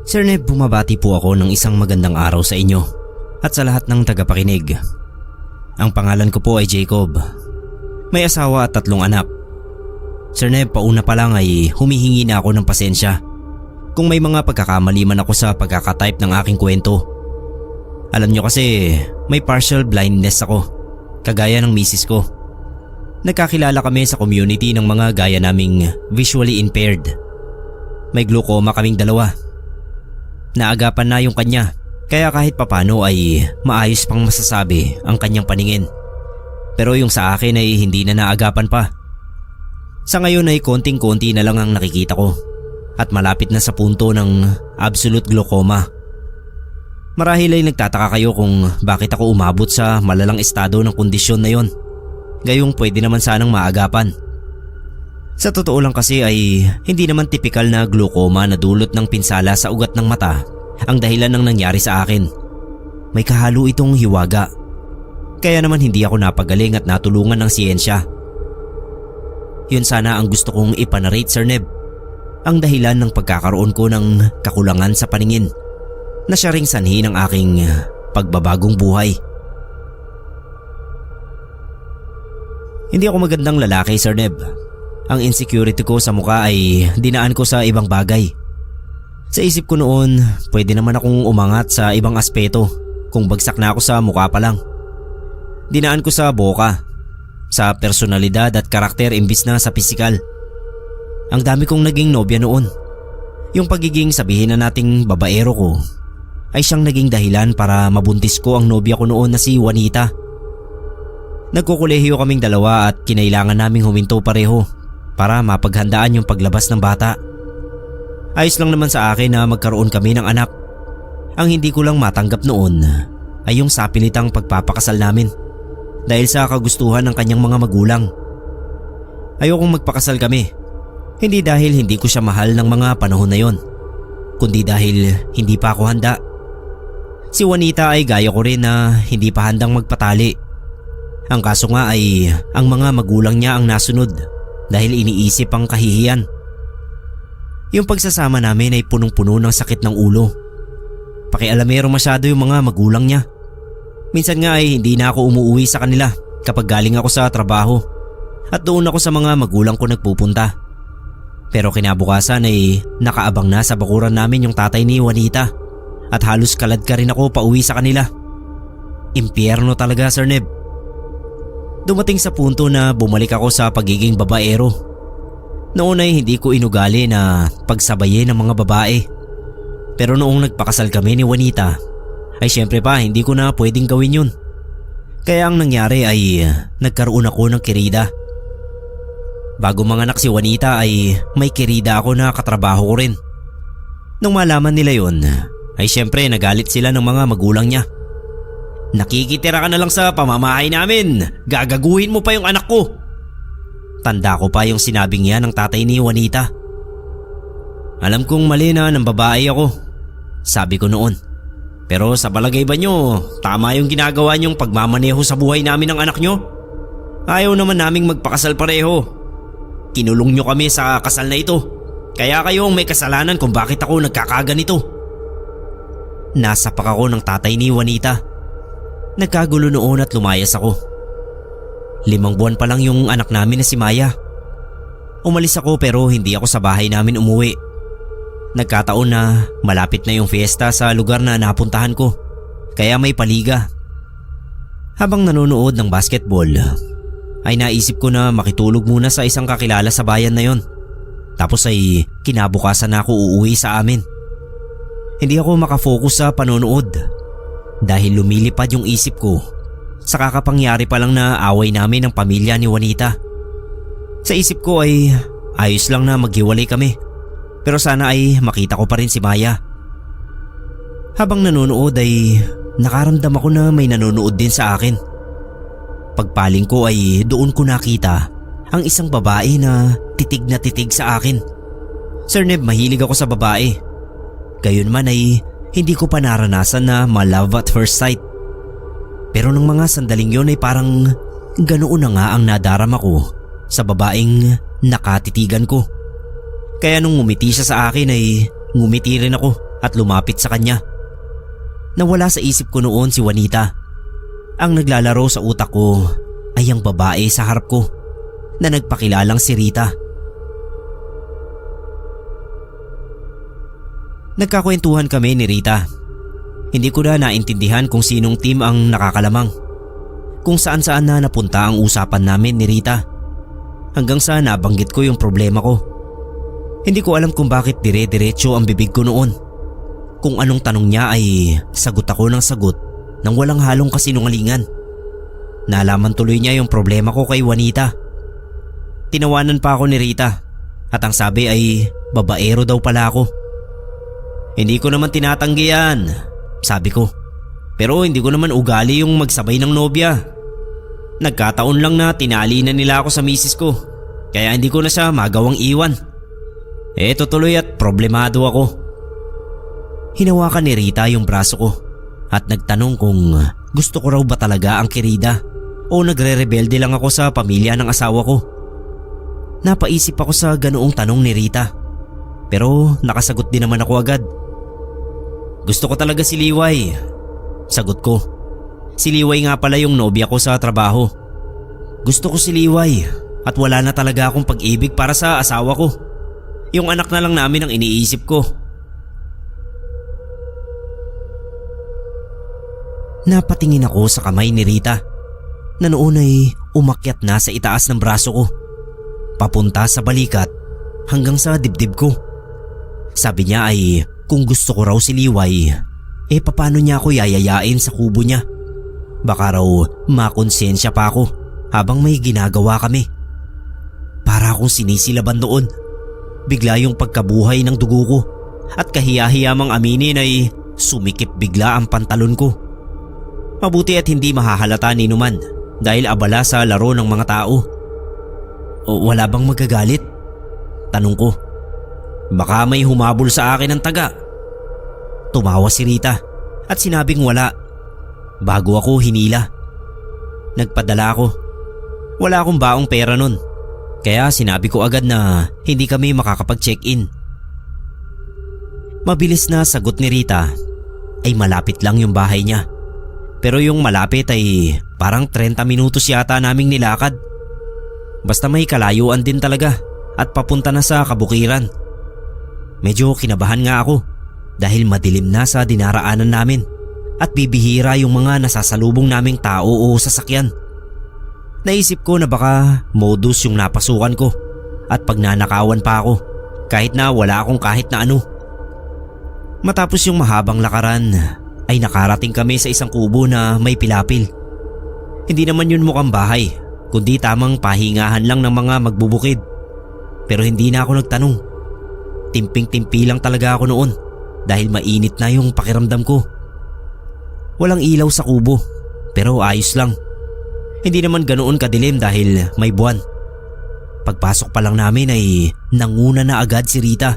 Sir Neb, bumabati po ako ng isang magandang araw sa inyo at sa lahat ng tagapakinig. Ang pangalan ko po ay Jacob. May asawa at 3 anak. Sir Neb, pauna pa lang ay humihingi na ako ng pasensya kung may mga pagkakamali man ako sa pagkakatype ng aking kwento. Alam nyo kasi may partial blindness ako, kagaya ng misis ko. Nagkakilala kami sa community ng mga gaya naming visually impaired. May glaucoma kaming dalawa. Naagapan na yung kanya, kaya kahit papano ay maayos pang masasabi ang kanyang paningin. Pero yung sa akin ay hindi na naagapan pa. Sa ngayon ay konting-konti na lang ang nakikita ko at malapit na sa punto ng absolute glaucoma. Marahil ay nagtataka kayo kung bakit ako umabot sa malalang estado ng kondisyon na yon. Gayong pwede naman sanang maagapan. Sa totoo lang kasi ay hindi naman tipikal na glaucoma na dulot ng pinsala sa ugat ng mata ang dahilan ng nangyari sa akin. May kahalo itong hiwaga. Kaya naman hindi ako napagaling at natulungan ng siyensya. Yun sana ang gusto kong ipanarate, Sir Neb. Ang dahilan ng pagkakaroon ko ng kakulangan sa paningin na siya ring sanhi ng aking pagbabagong buhay. Hindi ako magandang lalaki, Sir Neb. Ang insecurity ko sa mukha ay dinaan ko sa ibang bagay. Sa isip ko noon, pwede naman akong umangat sa ibang aspeto kung bagsak na ako sa mukha pa lang. Dinaan ko sa boka, sa personalidad at karakter imbis na sa pisikal. Ang dami kong naging nobya noon. Yung pagiging sabihin na nating babaero ko ay siyang naging dahilan para mabuntis ko ang nobya ko noon na si Juanita. Nagkukulehiyo kaming dalawa at kinailangan naming huminto pareho para mapaghandaan yung paglabas ng bata. Ayos lang naman sa akin na magkaroon kami ng anak. Ang hindi ko lang matanggap noon ay yung sapilitang pagpapakasal namin dahil sa kagustuhan ng kanyang mga magulang. Ayokong magpakasal kami, hindi dahil hindi ko siya mahal ng mga panahon na yon, kundi dahil hindi pa ako handa. Si Juanita ay gaya ko rin na hindi pa handang magpatali. Ang kaso nga ay ang mga magulang niya ang nasunod dahil iniisip ang kahihiyan. Yung pagsasama namin ay punong-puno ng sakit ng ulo. Pakialamero masyado yung mga magulang niya. Minsan nga ay hindi na ako umuwi sa kanila kapag galing ako sa trabaho at doon ako sa mga magulang ko nagpupunta. Pero kinabukasan ay nakaabang na sa bakuran namin yung tatay ni Juanita at halos kalad ka rin ako pauwi sa kanila. Impyerno talaga, Sir Neb. Dumating sa punto na bumalik ako sa pagiging babaero. Noon ay hindi ko inugali na pagsabayin ng mga babae. Pero noong nagpakasal kami ni Juanita, ay syempre pa hindi ko na pwedeng gawin yun. Kaya ang nangyari ay nagkaroon ako ng kirida. Bago manganak si Juanita ay may kirida ako na katrabaho ko rin. Nung malaman nila yon, ay syempre nagalit sila ng mga magulang niya. Nakikitira ka na lang sa pamamahay namin. Gagaguhin mo pa yung anak ko. Tanda ko pa yung sinabing yan ng tatay ni Juanita. Alam kong mali na ng babae ako, sabi ko noon. Pero sa palagay ba nyo, tama yung ginagawa nyong pagmamaneho sa buhay namin ng anak nyo? Ayaw naman naming magpakasal pareho. Kinulong nyo kami sa kasal na ito. Kaya kayo ang may kasalanan kung bakit ako nagkakaganito. Nasapak ako ng tatay ni Juanita. Nagkagulo noon at lumayas ako. 5 buwan pa lang yung anak namin na si Maya. Umalis ako pero hindi ako sa bahay namin umuwi. Nagkataon na malapit na yung fiesta sa lugar na napuntahan ko, kaya may paliga. Habang nanonood ng basketball, ay naisip ko na makitulog muna sa isang kakilala sa bayan na yon. Tapos ay kinabukasan na ako uuwi sa amin. Hindi ako makafocus sa panonood dahil lumilipad yung isip ko sa kakapangyari pa lang na away namin ng pamilya ni Juanita. Sa isip ko ay ayos lang na maghiwalay kami, pero sana ay makita ko pa rin si Maya. Habang nanonood ay nakaramdam ako na may nanonood din sa akin. Pagpaling ko ay doon ko nakita ang isang babae na titig sa akin. Sir Neb, mahilig ako sa babae. Gayunman ay hindi ko pa naranasan na ma-love at first sight. Pero nung mga sandaling yon ay parang ganoon na nga ang nadarama ko sa babaeng nakatitigan ko. Kaya nung ngumiti siya sa akin ay ngumiti rin ako at lumapit sa kanya. Nawala sa isip ko noon si Juanita. Ang naglalaro sa utak ko ay ang babae sa harap ko na nagpakilalang si Rita. Nagkakwentuhan kami ni Rita. Hindi ko na naintindihan kung sinong team ang nakakalamang. Kung saan-saan na napunta ang usapan namin ni Rita. Hanggang sa nabanggit ko yung problema ko. Hindi ko alam kung bakit dire-diretso ang bibig ko noon. Kung anong tanong niya ay sagot ako ng sagot nang walang halong kasinungalingan. Nalaman tuloy niya yung problema ko kay Juanita. Tinawanan pa ako ni Rita at ang sabi ay babaero daw pala ako. Hindi ko naman tinatanggi yan, sabi ko. Pero hindi ko naman ugali yung magsabay ng nobya. Nagkataon lang na tinali na nila ako sa misis ko, kaya hindi ko na siya magawang iwan. Eto tuloy at problemado ako. Hinawakan ni Rita yung braso ko at nagtanong kung gusto ko raw ba talaga ang kirida o nagre-rebelde lang ako sa pamilya ng asawa ko. Napaisip ako sa ganoong tanong ni Rita, pero nakasagot din naman ako agad. Gusto ko talaga si Liway, sagot ko. Si Liway nga pala yung nobya ko sa trabaho. Gusto ko si Liway at wala na talaga akong pag-ibig para sa asawa ko. Yung anak na lang namin ang iniisip ko. Napatingin ako sa kamay ni Rita na noon ay umakyat na sa itaas ng braso ko, papunta sa balikat hanggang sa dibdib ko. Sabi niya ay kung gusto ko raw si Liway, paano niya ako yayayain sa kubo niya? Baka raw makonsensya pa ako habang may ginagawa kami. Para akong sinisilaban noon. Bigla yung pagkabuhay ng dugo ko at kahiya-hiyamang aminin ay sumikip bigla ang pantalon ko. Mabuti at hindi mahahalata ni Numan dahil abala sa laro ng mga tao. O wala bang magagalit? Tanong ko. Baka may humabol sa akin ng taga. Tumawa si Rita at sinabing wala. Bago ako hinila. Nagpadala ako. Wala akong baong pera nun. Kaya sinabi ko agad na hindi kami makakapag-check-in. Mabilis na sagot ni Rita ay malapit lang yung bahay niya. Pero yung malapit ay parang 30 minutos yata naming nilakad. Basta may kalayuan din talaga at papunta na sa kabukiran. Medyo kinabahan nga ako dahil madilim na sa dinaraanan namin at bibihira yung mga nasasalubong naming tao o sasakyan. Naisip ko na baka modus yung napasukan ko at pagnanakawan pa ako kahit na wala akong kahit na ano. Matapos yung mahabang lakaran ay nakarating kami sa isang kubo na may pilapil. Hindi naman yun mukhang bahay kundi tamang pahingahan lang ng mga magbubukid. Pero hindi na ako nagtanong. Timping-timpi lang talaga ako noon dahil mainit na yung pakiramdam ko. Walang ilaw sa kubo pero ayos lang. Hindi naman ganoon kadilim dahil may buwan. Pagpasok pa lang namin ay nanguna na agad si Rita.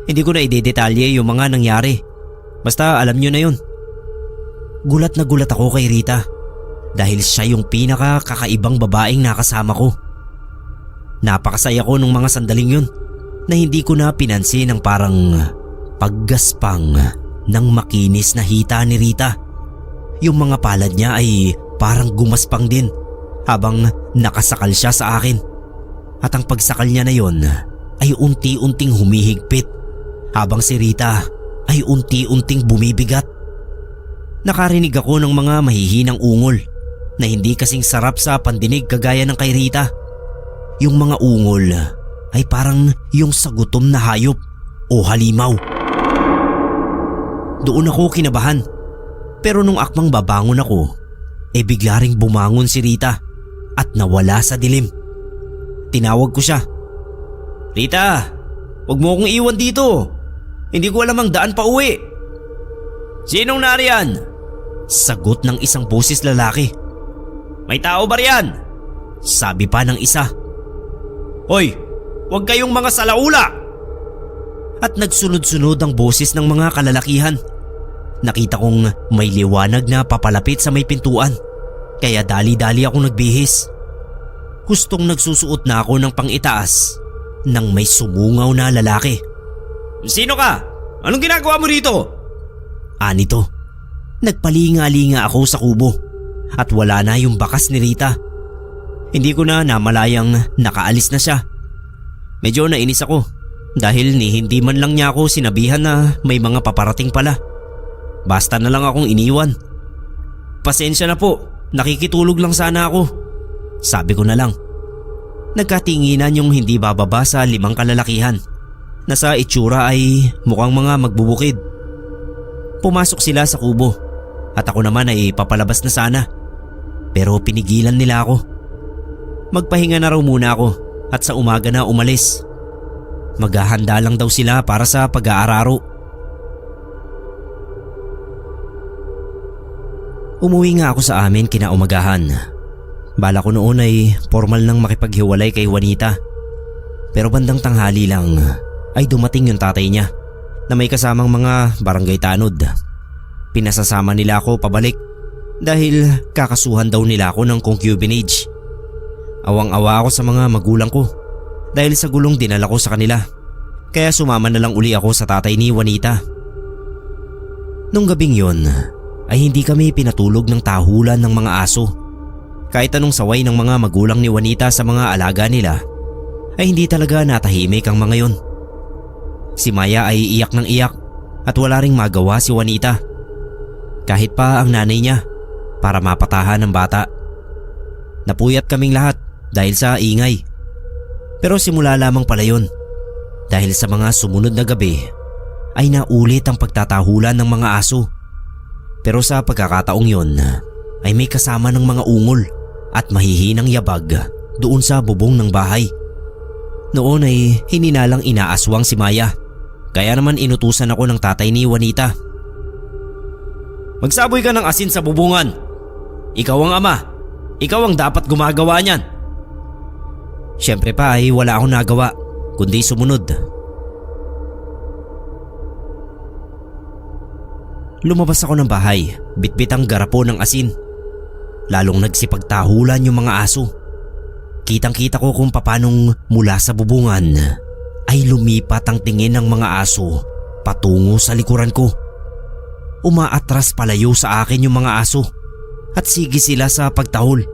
Hindi ko na idedetalye yung mga nangyari. Basta alam nyo na yun. Gulat na gulat ako kay Rita dahil siya yung pinaka-kakaibang babaeng nakasama ko. Napakasaya ko nung mga sandaling yun na hindi ko na pinansin ang parang paggaspang ng makinis na hita ni Rita. Yung mga palad niya ay parang gumaspang din habang nakasakal siya sa akin. At ang pagsakal niya na yon ay unti-unting humihigpit habang si Rita ay unti-unting bumibigat. Nakarinig ako ng mga mahihinang ungol na hindi kasing sarap sa pandinig kagaya ng kay Rita. Yung mga ungol ay parang yung sa gutom na hayop o halimaw. Doon ako kinabahan. Pero nung akmang babangon ako, bigla ring bumangon si Rita at nawala sa dilim. Tinawag ko siya. Rita, huwag mo akong iwan dito. Hindi ko alam ang daan pa uwi. Sinong nariyan? Sagot ng isang boses lalaki. May tao ba riyan? Sabi pa ng isa. Hoy, huwag kayong mga salaula! At nagsunod-sunod ang boses ng mga kalalakihan. Nakita kong may liwanag na papalapit sa may pintuan, kaya dali-dali akong nagbihis. Hustong nagsusuot na ako ng pang-itaas nang may sumungaw na lalaki. Sino ka? Anong ginagawa mo dito? Anito. Nagpalinga-linga ako sa kubo at wala na yung bakas ni Rita. Hindi ko na namalayang nakaalis na siya. Medyo nainis ako dahil hindi man lang niya ako sinabihan na may mga paparating pala. Basta na lang akong iniwan. Pasensya na po, nakikitulog lang sana ako. Sabi ko na lang. Nagkatinginan yung hindi bababa sa 5 kalalakihan na sa itsura ay mukhang mga magbubukid. Pumasok sila sa kubo at ako naman ay papalabas na sana. Pero pinigilan nila ako. Magpahinga na raw muna ako at sa umaga na umalis. Maghahanda lang daw sila para sa pag-aararo. Umuwi nga ako sa amin kinaumagahan. Bala ko noon ay formal nang makipaghiwalay kay Juanita. Pero bandang tanghali lang ay dumating yung tatay niya na may kasamang mga barangay tanod. Pinasasama nila ako pabalik dahil kakasuhan daw nila ako ng concubinage. Awang-awa ako sa mga magulang ko dahil sa gulong dinala ko sa kanila. Kaya sumama na lang uli ako sa tatay ni Juanita. Nung gabing yon ay hindi kami pinatulog ng tahulan ng mga aso. Kahit anong saway ng mga magulang ni Juanita sa mga alaga nila ay hindi talaga natahimik ang mga yon. Si Maya ay iyak ng iyak at wala ring magawa si Juanita. Kahit pa ang nanay niya para mapatahan ng bata. Napuyat kaming lahat dahil sa ingay. Pero simula lamang pala yun. Dahil sa mga sumunod na gabi ay naulit ang pagtatahulan ng mga aso. Pero sa pagkakataong yon ay may kasama ng mga ungol at mahihinang yabag doon sa bubong ng bahay. Noon ay hininalang inaaswang si Maya. Kaya naman inutusan ako ng tatay ni Juanita. Magsaboy ka ng asin sa bubungan. Ikaw ang ama. Ikaw ang dapat gumagawa niyan. Siyempre pa ay wala akong nagawa kundi sumunod. Lumabas ako ng bahay, bitbit ang garapo ng asin. Lalong nagsipagtahulan yung mga aso. Kitang-kita ko kung papanong mula sa bubungan ay lumipat ang tingin ng mga aso patungo sa likuran ko. Umaatras palayo sa akin yung mga aso at sige sila sa pagtahol.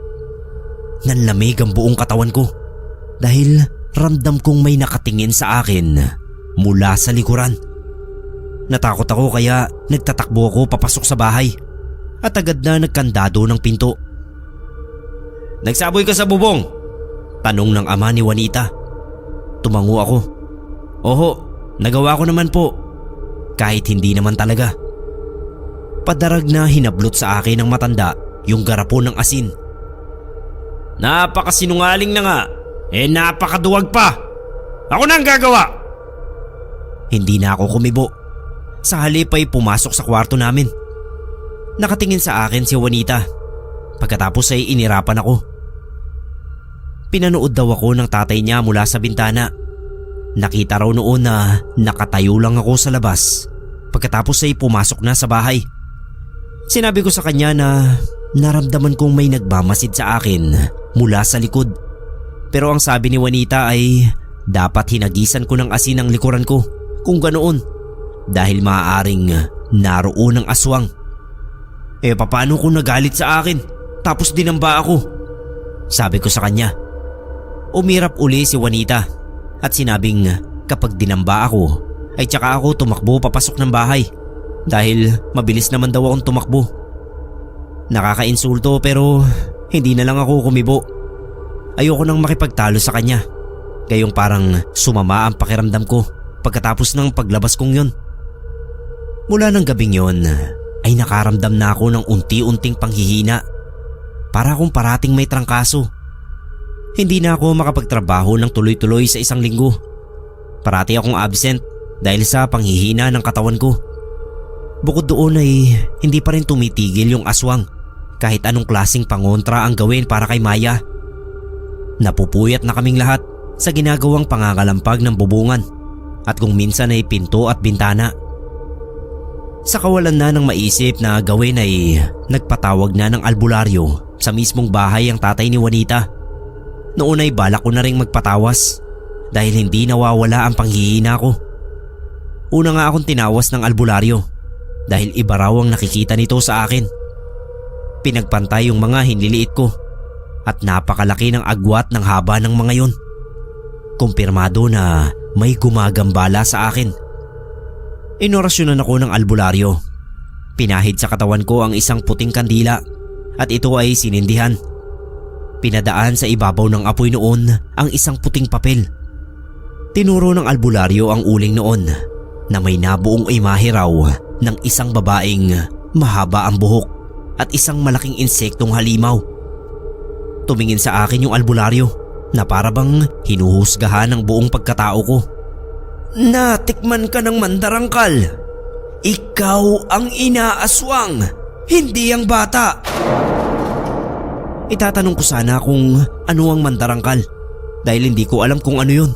Nanlamig ang buong katawan ko dahil ramdam kong may nakatingin sa akin mula sa likuran. Natakot ako kaya nagtatakbo ako papasok sa bahay at agad na nagkandado ng pinto. Nagsaboy ka sa bubong? Tanong ng ama ni Juanita. Tumango ako. Oho, nagawa ko naman po. Kahit hindi naman talaga. Padarag na hinablot sa akin ng matanda yung garapo ng asin. Napakasinungaling na nga. Napakaduwag pa. Ako na ang gagawa. Hindi na ako kumibo. Sa halip ay pumasok sa kwarto namin. Nakatingin sa akin si Juanita. Pagkatapos ay inirapan ako. Pinanood daw ako ng tatay niya mula sa bintana. Nakita raw noon na nakatayo lang ako sa labas. Pagkatapos ay pumasok na sa bahay. Sinabi ko sa kanya na naramdaman kong may nagmamasid sa akin mula sa likod. Pero ang sabi ni Juanita ay dapat hinagisan ko ng asin ang likuran ko kung ganoon. Dahil maaaring naroon ang aswang. Paano kung nagalit sa akin tapos dinamba ako? Sabi ko sa kanya. Umirap uli si Juanita at sinabing kapag dinamba ako ay tsaka ako tumakbo papasok ng bahay dahil mabilis naman daw akong tumakbo. Nakakainsulto pero hindi na lang ako kumibo. Ayoko nang makipagtalo sa kanya. Gayong parang sumama ang pakiramdam ko pagkatapos ng paglabas kong yun. Mula ng gabing yon ay nakaramdam na ako ng unti-unting panghihina. Para akong parating may trangkaso. Hindi na ako makapagtrabaho ng tuloy-tuloy sa 1 linggo. Parati akong absent dahil sa panghihina ng katawan ko. Bukod doon ay hindi pa rin tumitigil yung aswang kahit anong klaseng pangontra ang gawin para kay Maya. Napupuyat na kaming lahat sa ginagawang pangangalampag ng bubungan at kung minsan ay pinto at bintana. Sa kawalan na ng maisip na gawin ay nagpatawag na ng albularyo sa mismong bahay ang tatay ni Juanita. Noon ay balak ko na ring magpatawas dahil hindi nawawala ang panghihina ko. Una nga akong tinawas ng albularyo dahil iba raw ang nakikita nito sa akin. Pinagpantay yung mga hinliliit ko at napakalaki ng agwat ng haba ng mga yon. Kumpirmado na may gumagambala sa akin. Inorasyonan ako ng albularyo. Pinahid sa katawan ko ang isang puting kandila at ito ay sinindihan. Pinadaan sa ibabaw ng apoy noon ang isang puting papel. Tinuro ng albularyo ang uling noon na may nabuong imahe raw ng isang babaeng mahaba ang buhok at isang malaking insektong halimaw. Tumingin sa akin yung albularyo na para bang hinuhusgahan ang buong pagkatao ko. Natikman ka ng mandarangkal. Ikaw ang inaaswang, hindi ang bata. Itatanong ko sana kung ano ang mandarangkal dahil hindi ko alam kung ano yun.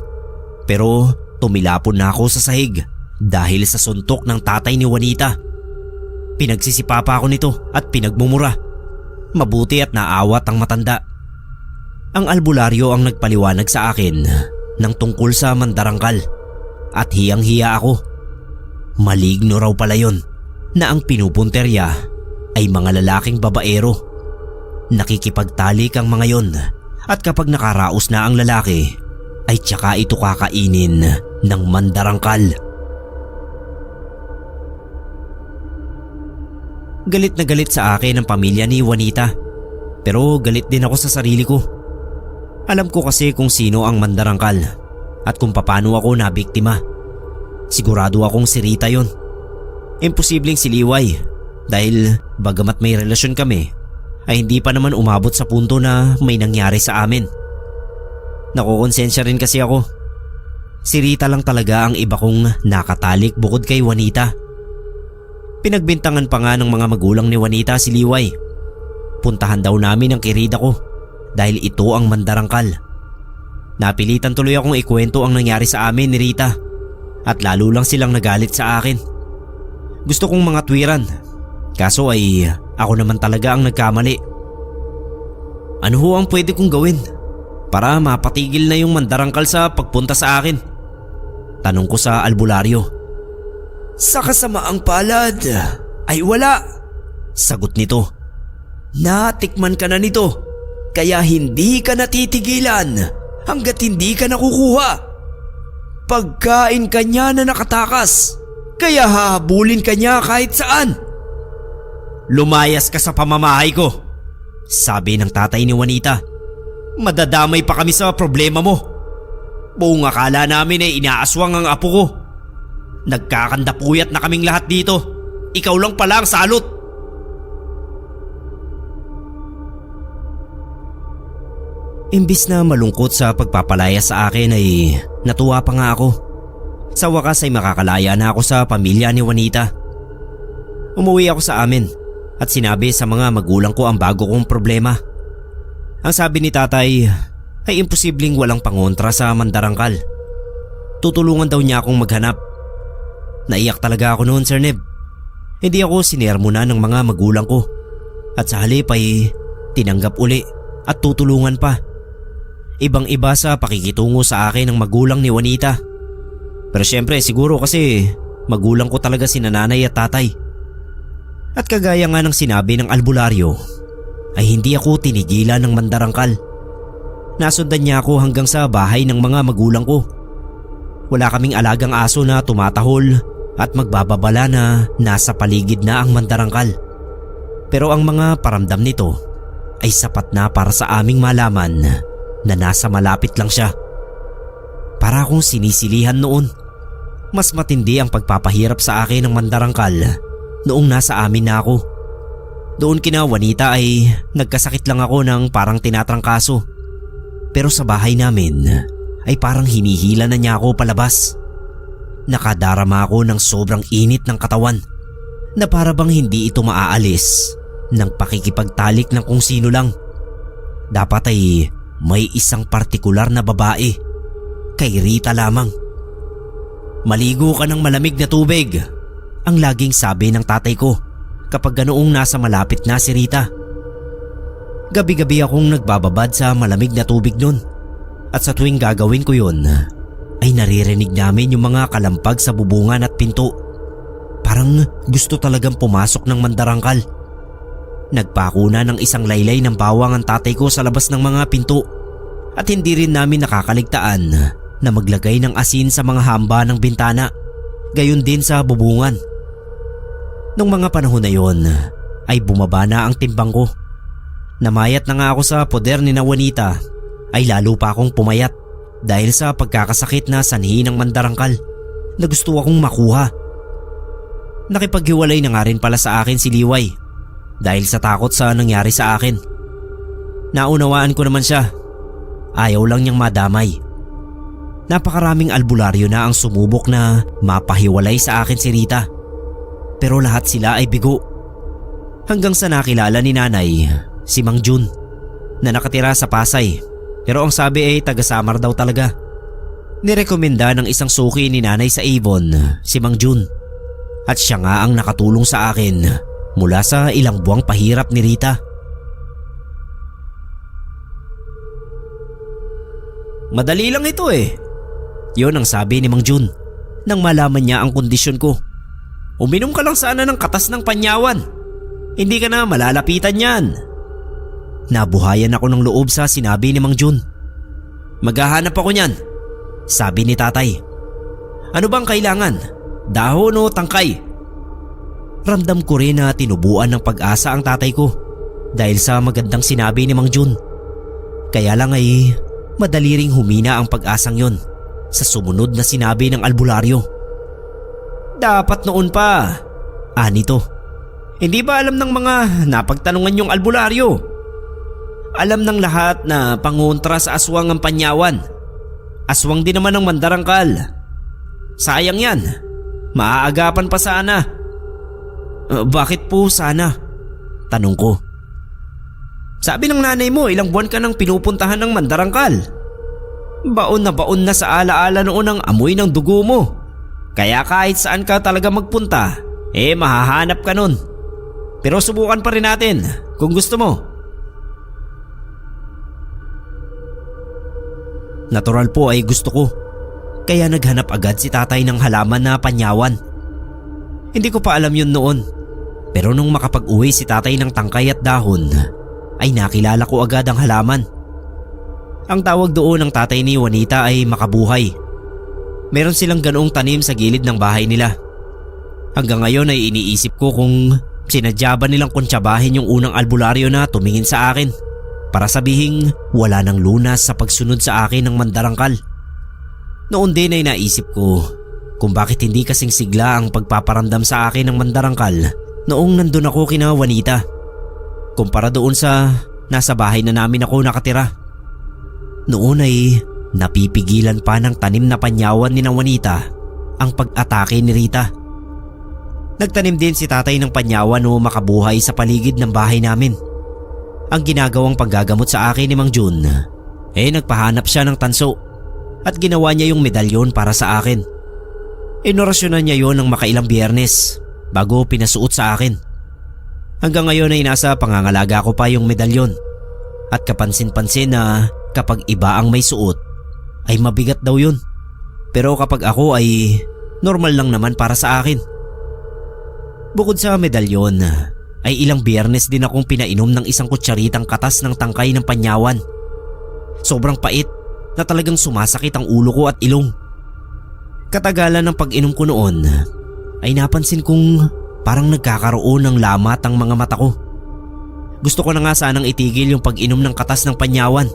Pero tumilapon na ako sa sahig dahil sa suntok ng tatay ni Juanita. Pinagsisipapa ako nito at pinagmumura. Mabuti at naawat ang matanda. Ang albularyo ang nagpaliwanag sa akin ng tungkol sa mandarangkal at hiyang-hiya ako. Maligno raw pala yon na ang pinupunterya ay mga lalaking babaero. Nakikipagtalik ang mga yon at kapag nakaraos na ang lalaki ay tsaka ito kakainin ng mandarangkal. Galit na galit sa akin ang pamilya ni Juanita pero galit din ako sa sarili ko. Alam ko kasi kung sino ang mandarangkal at kung paano ako nabiktima. Sigurado akong si Rita yon. Imposibleng si Liway dahil bagamat may relasyon kami ay hindi pa naman umabot sa punto na may nangyari sa amin. Nakukonsensya rin kasi ako. Si Rita lang talaga ang iba kong nakatalik bukod kay Juanita. Pinagbintangan pa nga ng mga magulang ni Juanita si Liway. Puntahan daw namin ang kirida ko dahil ito ang mandarangkal. Napilitan tuloy akong ikwento ang nangyari sa amin ni Rita at lalo lang silang nagalit sa akin. Gusto kong mga tuwiran kaso ay ako naman talaga ang nagkamali. Ano ho ang pwede kong gawin para mapatigil na yung mandarangkal sa pagpunta sa akin? Tanong ko sa albularyo. Sa kasamaang palad ay wala, sagot nito. Natikman ka na nito kaya hindi ka natitigilan hanggat hindi ka nakukuha. Pagkain ka niya na nakatakas kaya hahabulin ka niya kahit saan. Lumayas ka sa pamamahay ko, sabi ng tatay ni Juanita. Madadamay pa kami sa problema mo. Buong akala namin ay inaaswang ang apo ko. Nagkakandapuyat na kaming lahat dito. Ikaw lang pala ang salot. Imbis na malungkot sa pagpapalaya sa akin ay natuwa pa nga ako. Sa wakas ay makakalaya na ako sa pamilya ni Juanita. Umuwi ako sa amin at sinabi sa mga magulang ko ang bago kong problema. Ang sabi ni tatay ay imposibleng walang pangontra sa mandarangkal. Tutulungan daw niya akong maghanap. Naiyak talaga ako noon, Sir Neb. Hindi ako sinermonan ng mga magulang ko at sa halip ay tinanggap uli at tutulungan pa. Ibang-iba sa pakikitungo sa akin ng magulang ni Juanita. Pero syempre siguro kasi magulang ko talaga si nanay at tatay. At kagaya nga ng sinabi ng albularyo ay hindi ako tinigilan ng mandarangkal. Nasundan niya ako hanggang sa bahay ng mga magulang ko. Wala kaming alagang aso na tumatahol at magbababala na nasa paligid na ang mandarangkal. Pero ang mga paramdam nito ay sapat na para sa aming malaman na nasa malapit lang siya. Para akong sinisilihan noon. Mas matindi ang pagpapahirap sa akin ng mandarangkal noong nasa amin na ako. Doon kina Juanita ay nagkasakit lang ako ng parang tinatrangkaso. Pero sa bahay namin ay parang hinihila na niya ako palabas. Nakadarama ako ng sobrang init ng katawan na para bang hindi ito maaalis ng pakikipagtalik ng kung sino lang. Dapat ay may isang partikular na babae, kay Rita lamang. Maligo ka ng malamig na tubig, ang laging sabi ng tatay ko kapag ganoong nasa malapit na si Rita. Gabi-gabi akong nagbababad sa malamig na tubig nun at sa tuwing gagawin ko yun ay naririnig namin yung mga kalampag sa bubungan at pinto. Parang gusto talagang pumasok ng mandarangkal. Nagpakuna ng isang laylay ng bawang ang tatay ko sa labas ng mga pinto at hindi rin namin nakakaligtaan na maglagay ng asin sa mga hamba ng bintana, gayon din sa bubungan. Nung mga panahon na yon ay bumaba na ang timbang ko. Namayat na nga ako sa poder ni na Juanita ay lalo pa akong pumayat dahil sa pagkakasakit na sanhi ng mandarangkal na gusto akong makuha. Nakipaghiwalay na nga rin pala sa akin si Liway dahil sa takot sa nangyari sa akin. Naunawaan ko naman siya. Ayaw lang niyang madamay. Napakaraming albularyo na ang sumubok na mapahiwalay sa akin si Rita. Pero lahat sila ay bigo. Hanggang sa nakilala ni nanay, si Mang Jun, na nakatira sa Pasay. Pero ang sabi ay taga-Samar daw talaga. Nirekomenda ng isang suki ni nanay sa Avon, si Mang Jun. At siya nga ang nakatulong sa akin mula sa ilang buwang pahirap ni Rita. Madali lang ito eh. Yun ang sabi ni Mang Jun nang malaman niya ang kondisyon ko. Uminom ka lang sana ng katas ng panyawan. Hindi ka na malalapitan yan. Nabuhayan ako ng loob sa sinabi ni Mang Jun. Maghahanap ako niyan, sabi ni tatay. Ano bang kailangan? Dahon o tangkay? Ramdam ko rin na tinubuan ng pag-asa ang tatay ko dahil sa magandang sinabi ni Mang Jun. Kaya lang ay madali ring humina ang pag-asang yon sa sumunod na sinabi ng albularyo. Dapat noon pa. Nito. Hindi ba alam ng mga napagtanungan yung albularyo? Alam ng lahat na pangontra sa aswang ang panyawan. Aswang din naman ang mandarangkal. Sayang yan. Maaagapan pa sana. Bakit po sana? Tanong ko. Sabi ng nanay mo ilang buwan ka nang pinupuntahan ng mandarangkal. Baon na sa alaala noon ang amoy ng dugo mo. Kaya kahit saan ka talaga magpunta, mahahanap ka nun. Pero subukan pa rin natin kung gusto mo. Natural po ay gusto ko. Kaya naghanap agad si tatay ng halaman na panyawan. Hindi ko pa alam yun noon. Pero nung makapag-uwi si tatay ng tangkay at dahon, ay nakilala ko agad ang halaman. Ang tawag doon ng tatay ni Juanita ay makabuhay. Meron silang ganoong tanim sa gilid ng bahay nila. Hanggang ngayon ay iniisip ko kung sinadya ba nilang kuntsabahin yung unang albularyo na tumingin sa akin para sabihing wala nang lunas sa pagsunod sa akin ng mandarangkal. Noon din ay naisip ko kung bakit hindi kasing sigla ang pagpaparamdam sa akin ng mandarangkal noong nandun ako kina Juanita kumpara doon sa nasa bahay na namin ako nakatira. Noon ay napipigilan pa ng tanim na panyawan ni Juanita ang pag-atake ni Rita. Nagtanim din si tatay ng panyawan o makabuhay sa paligid ng bahay namin. Ang ginagawang paggagamot sa akin ni Mang Jun, nagpahanap siya ng tanso at ginawa niya yung medalyon para sa akin. Inorasyonan niya yon ng makailang Biyernes bago pinasuot sa akin. Hanggang ngayon ay nasa pangangalaga ko pa yung medalyon at kapansin-pansin na kapag iba ang may suot ay mabigat daw yun. Pero kapag ako ay normal lang naman para sa akin. Bukod sa medalyon ay ilang Biyernes din akong pinainom ng isang kutsaritang katas ng tangkay ng panyawan. Sobrang pait na talagang sumasakit ang ulo ko at ilong. Katagalan ng pag-inom ko noon ay napansin kong parang nagkakaroon ng lamat ang mga mata ko. Gusto ko na nga sanang itigil yung pag-inom ng katas ng panyawan.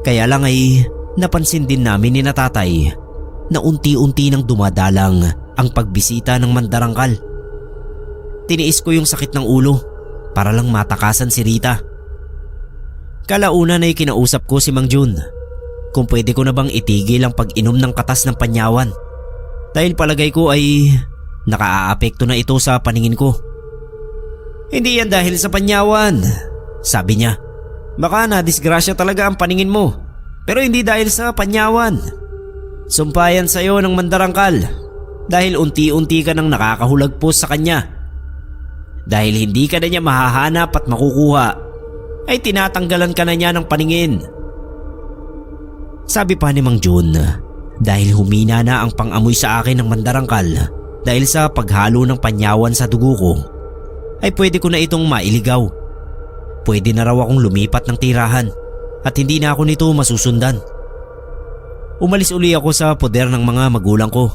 Kaya lang ay napansin din namin ni natatay na unti-unti nang dumadalang ang pagbisita ng mandarangkal. Tiniis ko yung sakit ng ulo para lang matakasan si Rita. Kalaunan ay kinausap ko si Mang Jun kung pwede ko na bang itigil ang pag-inom ng katas ng panyawan dahil palagay ko ay nakaaapekto na ito sa paningin ko. Hindi yan dahil sa panyawan, sabi niya. Baka na-disgrasya talaga ang paningin mo pero hindi dahil sa panyawan. Sumpayan sa'yo ng mandarangkal dahil unti-unti ka nang nakakahulagpos sa kanya. Dahil hindi ka na niya mahahanap at makukuha ay tinatanggalan ka na niya ng paningin. Sabi pa ni Mang Jun dahil humina na ang pang-amoy sa akin ng mandarangkal dahil sa paghalo ng panyawan sa dugo ko, ay pwede ko na itong mailigaw. Pwede na raw akong lumipat ng tirahan at hindi na ako nito masusundan. Umalis uli ako sa poder ng mga magulang ko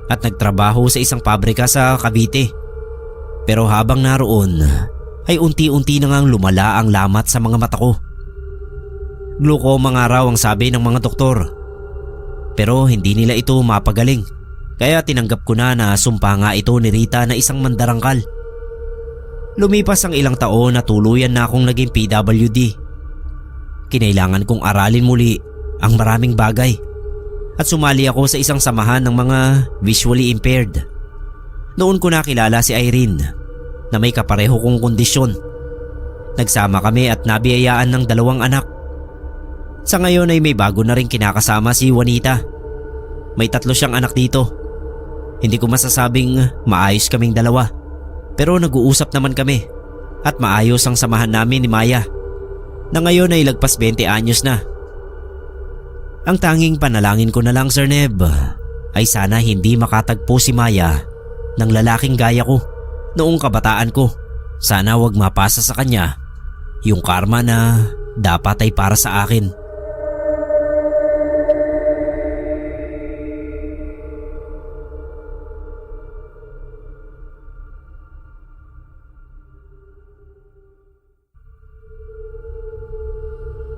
at nagtrabaho sa isang pabrika sa Cavite. Pero habang naroon ay unti-unti na ngang lumala ang lamat sa mga mata ko. Glaucoma nga raw ang sabi ng mga doktor. Pero hindi nila ito mapagaling, kaya tinanggap ko na sumpa nga ito ni Rita na isang mandarangkal. Lumipas ang ilang taon na tuluyan na akong naging PWD. Kinailangan kong aralin muli ang maraming bagay at sumali ako sa isang samahan ng mga visually impaired. Noon ko nakilala si Irene na may kapareho kong kondisyon. Nagsama kami at nabiyayaan ng 2 anak. Sa ngayon ay may bago na rin kinakasama si Juanita. May 3 siyang anak dito. Hindi ko masasabing maayos kaming dalawa, pero nag-uusap naman kami at maayos ang samahan namin ni Maya na ngayon ay lagpas 20 anyos na. Ang tanging panalangin ko na lang, Sir Neb, ay sana hindi makatagpo si Maya ng lalaking gaya ko noong kabataan ko. Sana wag mapasa sa kanya yung karma na dapat ay para sa akin.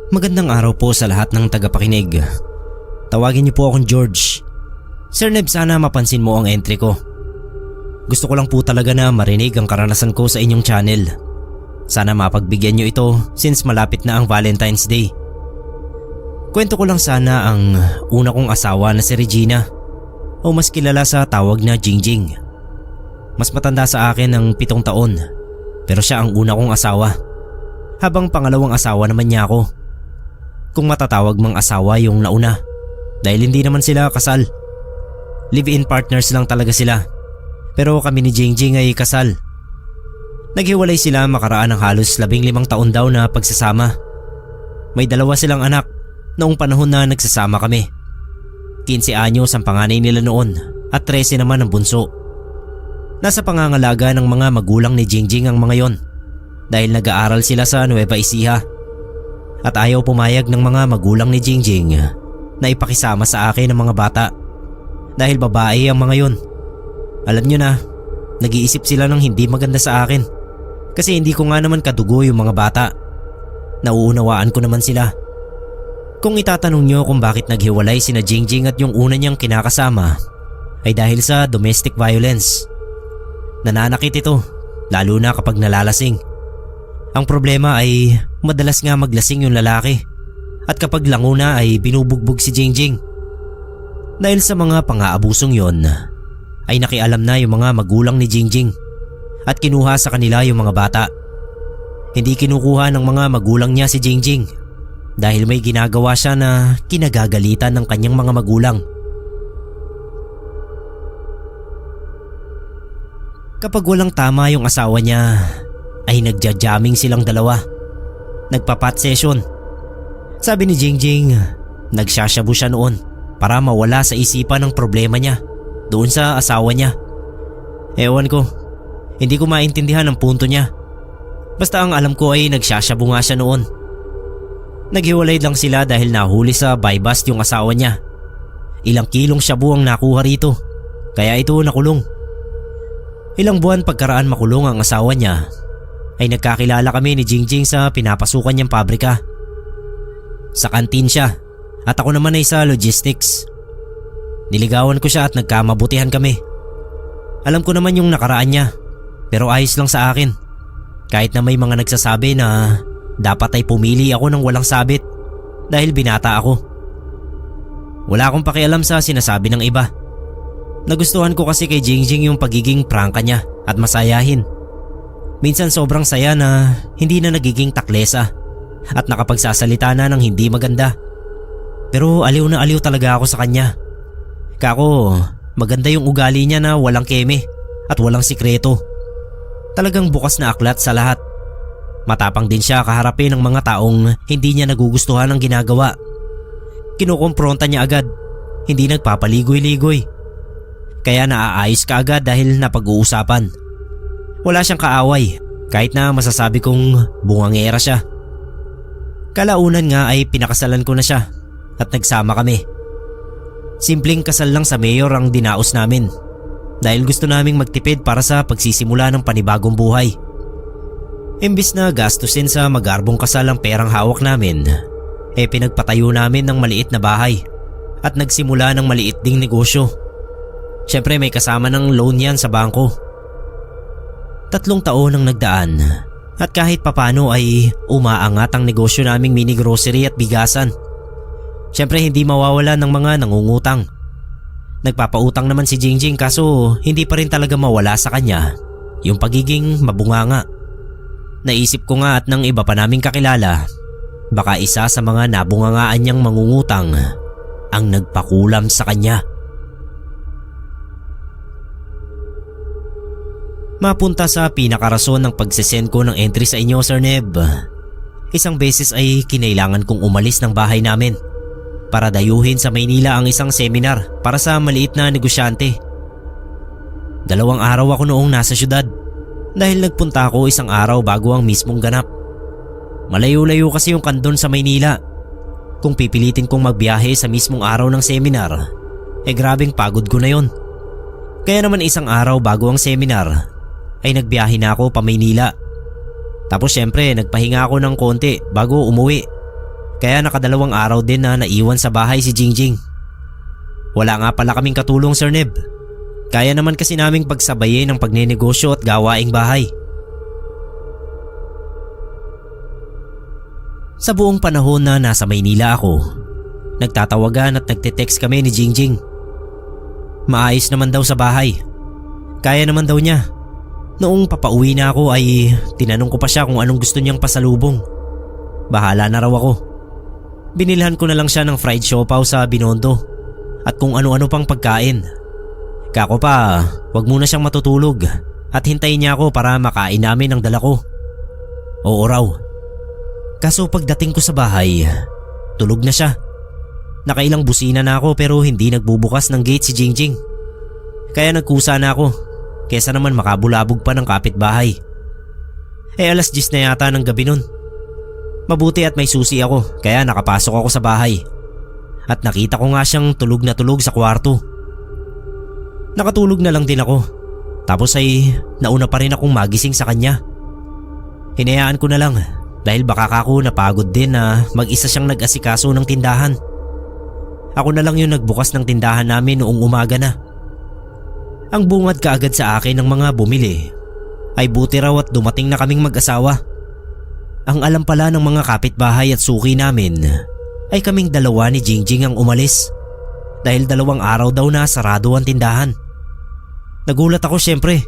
Magandang araw po sa lahat ng tagapakinig. Tawagin niyo po akong George. Sir Neb, sana mapansin mo ang entry ko. Gusto ko lang po talaga na marinig ang karanasan ko sa inyong channel. Sana mapagbigyan niyo ito since malapit na ang Valentine's Day. Kwento ko lang sana ang una kong asawa na si Regina, o mas kilala sa tawag na Jingjing. Mas matanda sa akin ng 7 taon, pero siya ang una kong asawa, habang pangalawang asawa naman niya ako. Kung matatawag mang asawa yung nauna, dahil hindi naman sila kasal. Live-in partners lang talaga sila, pero kami ni Jingjing ay kasal. Naghiwalay sila makaraan ng halos 15 taon daw na pagsasama. May 2 silang anak noong panahon na nagsasama kami. 15 anyos ang panganay nila noon at 13 naman ang bunso. Nasa pangangalaga ng mga magulang ni Jingjing ang mga yon dahil nag-aaral sila sa Nueva Ecija. At ayaw pumayag ng mga magulang ni Jingjing na ipakisama sa akin ang mga bata dahil babae ang mga yon. Alam nyo na, nag-iisip sila ng hindi maganda sa akin kasi hindi ko nga naman kadugo yung mga bata. Nauunawaan ko naman sila. Kung itatanong nyo kung bakit naghiwalay sina Jingjing at yung una niyang kinakasama, ay dahil sa domestic violence. Nananakit ito, lalo na kapag nalalasing. Ang problema ay madalas nga maglasing yung lalaki at kapag lango na ay binubugbog si Jingjing. Dahil sa mga pang-aabusong yon ay nakialam na yung mga magulang ni Jingjing at kinuha sa kanila yung mga bata. Hindi kinukuha ng mga magulang niya si Jingjing dahil may ginagawa siya na kinagagalitan ng kanyang mga magulang. Kapag walang tama yung asawa niya ay nagja-jamming silang dalawa. Nagpa-pot session. Sabi ni Jingjing, nagsasyabu siya noon para mawala sa isipan ng problema niya doon sa asawa niya. Ewan ko, hindi ko maintindihan ang punto niya. Basta ang alam ko ay nagsasyabu nga siya noon. Naghiwalay lang sila dahil nahuli sa buy bust yung asawa niya. Ilang kilong shabu ang nakuha rito, kaya ito nakulong. Ilang buwan pagkaraan makulong ang asawa niya ay nagkakilala kami ni Jingjing sa pinapasukan niyang pabrika. Sa kantin siya at ako naman ay sa logistics. Niligawan ko siya at nagkamabutihan kami. Alam ko naman yung nakaraan niya, pero ayos lang sa akin. Kahit na may mga nagsasabi na dapat ay pumili ako ng walang sabit dahil binata ako. Wala akong pakialam sa sinasabi ng iba. Nagustuhan ko kasi kay Jingjing yung pagiging prangka niya at masayahin. Minsan sobrang saya na hindi na nagiging taklesa at nakapagsasalita na ng hindi maganda. Pero aliw na aliw talaga ako sa kanya. Kako, maganda yung ugali niya na walang keme at walang sikreto. Talagang bukas na aklat sa lahat. Matapang din siya kaharapin ng mga taong hindi niya nagugustuhan ang ginagawa. Kinukumpronta niya agad, hindi nagpapaligoy-ligoy. Kaya naaayos ka agad dahil napag-uusapan. Wala siyang kaaway kahit na masasabi kong bungangera siya. Kalaunan nga ay pinakasalan ko na siya at nagsama kami. Simpleng kasal lang sa mayor ang dinaos namin dahil gusto naming magtipid para sa pagsisimula ng panibagong buhay. Imbis na gastusin sa magarbong kasal ang perang hawak namin, pinagpatayo namin ng maliit na bahay at nagsimula ng maliit ding negosyo. Siyempre may kasama ng loan yan sa bangko. 3 taon ang nagdaan at kahit papano ay umaangat ang negosyo naming mini grocery at bigasan. Siyempre hindi mawawala ng mga nangungutang. Nagpapautang naman si Jingjing kaso hindi pa rin talaga mawala sa kanya yung pagiging mabunganga. Naisip ko nga at ng iba pa naming kakilala, baka isa sa mga nabungangaan niyang mangungutang ang nagpakulam sa kanya. Mapunta sa pinakarason ng pagsesend ko ng entry sa inyo, Sir Neb. Isang beses ay kinailangan kong umalis ng bahay namin para dayuhin sa Maynila ang isang seminar para sa maliit na negosyante. 2 araw ako noong nasa syudad dahil nagpunta ako isang araw bago ang mismong ganap. Malayo-layo kasi yung kandon sa Maynila. Kung pipilitin kong magbiyahe sa mismong araw ng seminar, grabing pagod ko na yon. Kaya naman isang araw bago ang seminar ay nagbiyahe na ako pa Maynila. Tapos syempre nagpahinga ako ng konti bago umuwi. Kaya naka2 araw din na naiwan sa bahay si Jingjing. Wala nga pala kaming katulong, Sir Neb. Kaya naman kasi naming pagsabayin ang pagnenegosyo at gawaing bahay. Sa buong panahon na nasa Maynila ako, nagtatawagan at nagte-text kami ni Jingjing. Maayos naman daw sa bahay. Kaya naman daw niya. Noong papauwi na ako ay tinanong ko pa siya kung anong gusto niyang pasalubong. Bahala na raw ako. Binilhan ko na lang siya ng fried siopaw sa Binondo at kung ano-ano pang pagkain. Kako pa, wag muna siyang matutulog at hintayin niya ako para makain namin ang dala ko. Oo raw. Kaso pagdating ko sa bahay, tulog na siya. Nakailang busina na ako pero hindi nagbubukas ng gate si Jingjing. Kaya nagkusa na ako, kesa naman makabulabog pa ng kapitbahay. 10:00 na yata ng gabi nun. Mabuti at may susi ako kaya nakapasok ako sa bahay. At nakita ko nga siyang tulog na tulog sa kwarto. Nakatulog na lang din ako. Tapos ay nauna pa rin akong magising sa kanya. Hinayaan ko na lang dahil baka ako napagod din na mag-isa siyang nag-asikaso ng tindahan. Ako na lang yung nagbukas ng tindahan namin noong umaga na. Ang bungad kaagad sa akin ng mga bumili ay buti raw at dumating na kaming mag-asawa. Ang alam pala ng mga kapitbahay at suki namin ay kaming 2 ni Jingjing ang umalis dahil 2 araw daw na sarado ang tindahan. Nagulat ako syempre.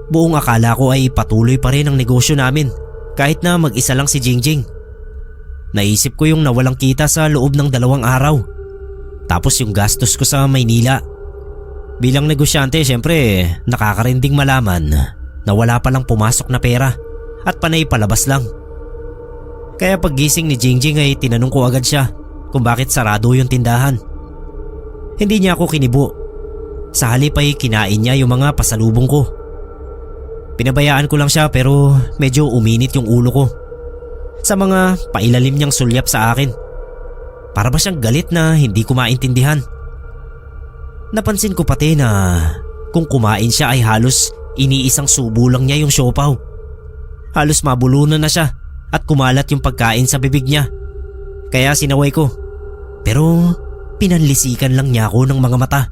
Buong akala ko ay patuloy pa rin ang negosyo namin kahit na mag-isa lang si Jingjing. Naisip ko yung nawalang kita sa loob ng 2 araw. Tapos yung gastos ko sa Maynila. Bilang negosyante syempre nakakarinding malaman na wala palang pumasok na pera at panay palabas lang. Kaya paggising ni Jingjing ay tinanong ko agad siya kung bakit sarado yung tindahan. Hindi niya ako kinibo. Sa halip ay kinain niya yung mga pasalubong ko. Pinabayaan ko lang siya pero medyo uminit yung ulo ko sa mga pailalim niyang sulyap sa akin. Para ba siyang galit na hindi ko maintindihan? Napansin ko pati na kung kumain siya ay halos iniisang subo lang niya yung siopaw. Halos mabulunan na siya at kumalat yung pagkain sa bibig niya. Kaya sinaway ko. Pero pinanlisikan lang niya ako ng mga mata.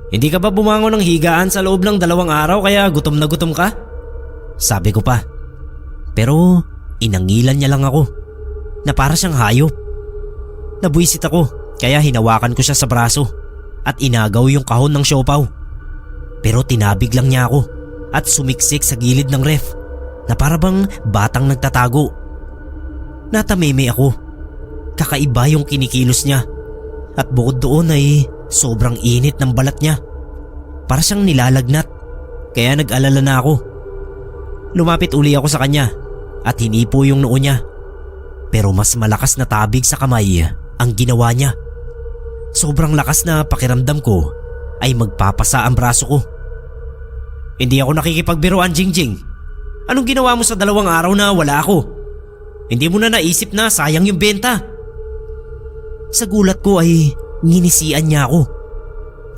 Hindi ka ba bumangon ng higaan sa loob ng 2 araw kaya gutom na gutom ka? Sabi ko pa. Pero inangilan niya lang ako na para siyang hayop. Nabuisit ako kaya hinawakan ko siya sa braso at inagaw yung kahon ng siopaw. Pero tinabig lang niya ako at sumiksik sa gilid ng ref na para bang batang nagtatago. Natameme ako. Kakaiba yung kinikilos niya at bukod doon ay sobrang init ng balat niya. Para siyang nilalagnat kaya nag-alala na ako. Lumapit uli ako sa kanya at hinipo yung noo niya. Pero mas malakas na tabig sa kamay ang ginawa niya. sobrang lakas na pakiramdam ko ay magpapasa ang braso ko. Hindi ako nakikipagbiruan, Jingjing. Anong ginawa mo sa 2 araw na wala ako? Hindi mo na naisip na sayang yung benta? Sa gulat ko ay nginisian niya ako.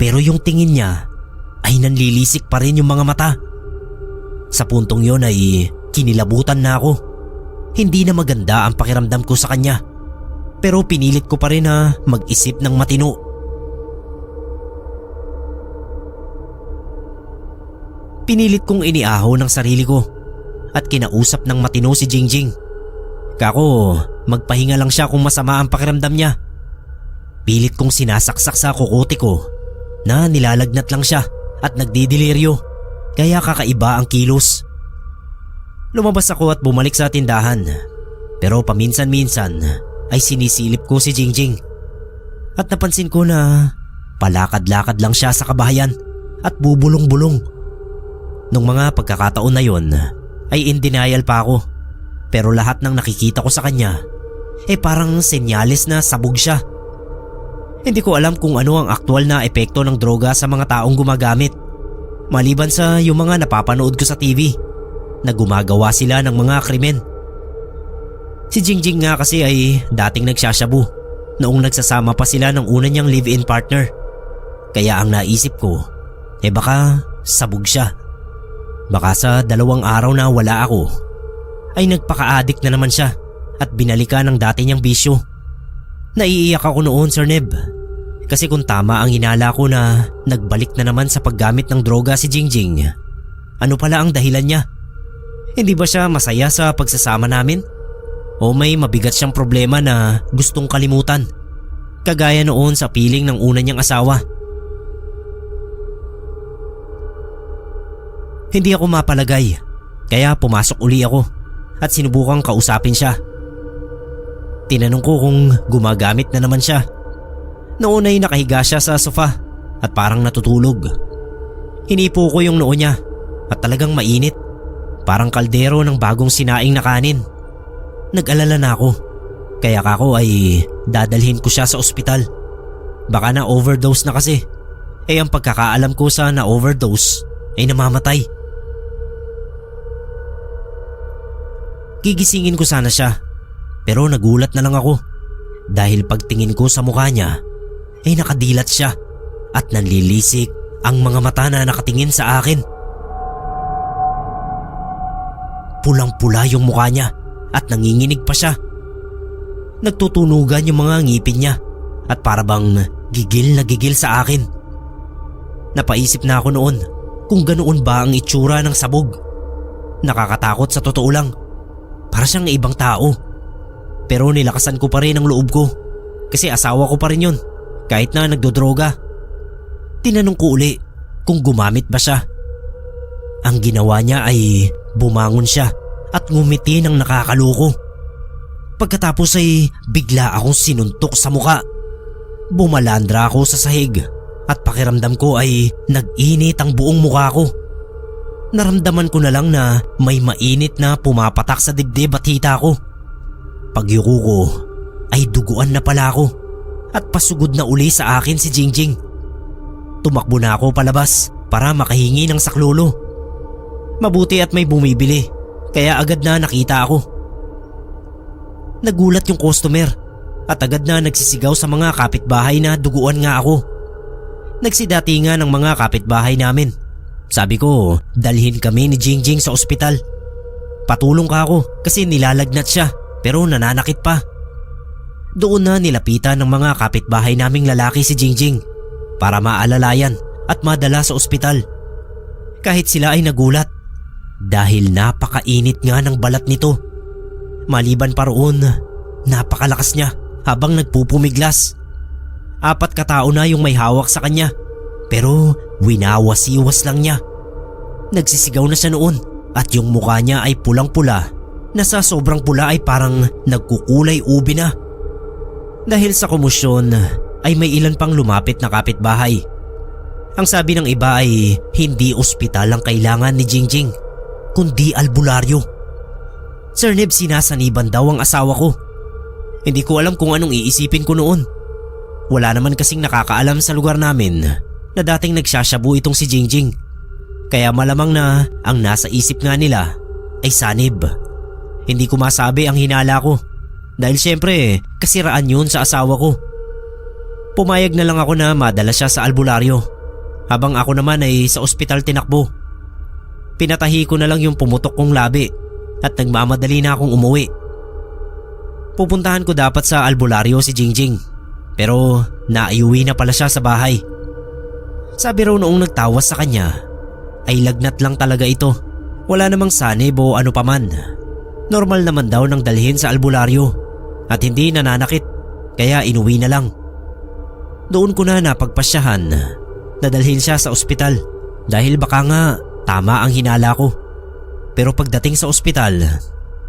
Pero yung tingin niya ay nanlilisik pa rin yung mga mata. Sa puntong yon ay kinilabutan na ako. Hindi na maganda ang pakiramdam ko sa kanya. Pero pinilit ko pa rin na mag-isip ng matino. Pinilit kong iniaho ng sarili ko at kinausap ng matino si Jingjing. Kako, magpahinga lang siya kung masama ang pakiramdam niya. Pilit kong sinasaksak sa kukote ko na nilalagnat lang siya at nagdidiliryo, kaya kakaiba ang kilos. Lumabas ako at bumalik sa tindahan, pero paminsan-minsan ay sinisilip ko si Jingjing. At napansin ko na palakad-lakad lang siya sa kabahayan at bubulong-bulong. Nung mga pagkakataon na yon ay in denial pa ako, pero lahat ng nakikita ko sa kanya parang senyales na sabog siya. Hindi ko alam kung ano ang aktwal na epekto ng droga sa mga taong gumagamit, maliban sa yung mga napapanood ko sa TV na gumagawa sila ng mga krimen. Si Jingjing nga kasi ay dating nagsasyabu noong nagsasama pa sila ng una niyang live-in partner. Kaya ang naisip ko, baka sabog siya. Baka sa 2 araw na wala ako ay nagpaka-addict na naman siya at binalikan ng dati niyang bisyo. Naiiyak ako noon, Sir Neb. Kasi kung tama ang hinala ko na nagbalik na naman sa paggamit ng droga si Jingjing, ano pala ang dahilan niya? Hindi ba siya masaya sa pagsasama namin? O may mabigat siyang problema na gustong kalimutan? Kagaya noon sa piling ng una niyang asawa. Hindi ako mapalagay, kaya pumasok uli ako at sinubukang kausapin siya. Tinanong ko kung gumagamit na naman siya. Noon ay nakahiga siya sa sofa at parang natutulog. Hinipo ko yung noo niya at talagang mainit, parang kaldero ng bagong sinaing na kanin. Nag-alala na ako, kaya kako ay dadalhin ko siya sa ospital. Baka na overdose na kasi. Ang pagkakaalam ko sa na overdose ay namamatay. Gigisingin ko sana siya, pero nagulat na lang ako dahil pagtingin ko sa mukha niya ay nakadilat siya at nanlilisik ang mga mata na nakatingin sa akin. Pulang-pula yung mukha niya at nanginginig pa siya. Nagtutunugan yung mga ngipin niya at parabang gigil na gigil sa akin. Napaisip na ako noon kung ganoon ba ang itsura ng sabog. Nakakatakot sa totoo lang. Para siyang ibang tao. Pero nilakasan ko pa rin ang loob ko kasi asawa ko pa rin yun kahit na nagdodroga. Tinanong ko uli kung gumamit ba siya. Ang ginawa niya ay bumangon siya at ngumiti ng nakakaloko. Pagkatapos ay bigla akong sinuntok sa muka. Bumalandra ako sa sahig at pakiramdam ko ay nag-init ang buong mukha ko. Naramdaman ko na lang na may mainit na pumapatak sa dibdib at hita ko. Pagyuko ko ay duguan na pala ako at pasugod na uli sa akin si Jingjing. Tumakbo na ako palabas para makahingi ng saklolo. Mabuti at may bumibili, kaya agad na nakita ako. Nagulat yung customer at agad na nagsisigaw sa mga kapitbahay na duguan nga ako. Nagsidatingan ng mga kapitbahay namin. Sabi ko, dalhin kami ni Jingjing sa ospital. Patulong ka ako kasi nilalagnat siya pero nananakit pa. Doon na nilapitan ng mga kapitbahay naming lalaki si Jingjing para maalalayan at madala sa ospital. Kahit sila ay nagulat dahil napakainit nga ng balat nito. Maliban pa roon, napakalakas niya habang nagpupumiglas. 4 katao na yung may hawak sa kanya pero winawasiwas lang niya. Nagsisigaw na siya noon at yung mukha niya ay pulang-pula na sa sobrang pula ay parang nagkukulay ubi na. Dahil sa komosyon ay may ilan pang lumapit na kapitbahay. Ang sabi ng iba ay hindi ospital ang kailangan ni Jingjing kundi albularyo. Sir Neb, sinasaniban daw ang asawa ko. Hindi ko alam kung anong iisipin ko noon. Wala naman kasing nakakaalam sa lugar namin na dating nagsasyabu itong si Jingjing. Kaya malamang na ang nasa isip nga nila ay sanib. Hindi ko masabi ang hinala ko dahil syempre kasiraan yun sa asawa ko. Pumayag na lang ako na madala siya sa albularyo habang ako naman ay sa ospital tinakbo. Pinatahi ko na lang yung pumutok kong labi at nagmamadali na akong umuwi. Pupuntahan ko dapat sa albularyo si Jingjing pero naiuwi na pala siya sa bahay. Sabi raw noong nagtawas sa kanya ay lagnat lang talaga ito. Wala namang sanib o ano paman. Normal naman daw nang dalhin sa albularyo at hindi nananakit kaya inuwi na lang. Doon ko na napagpasyahan na dalhin siya sa ospital dahil baka nga tama ang hinala ko. Pero pagdating sa ospital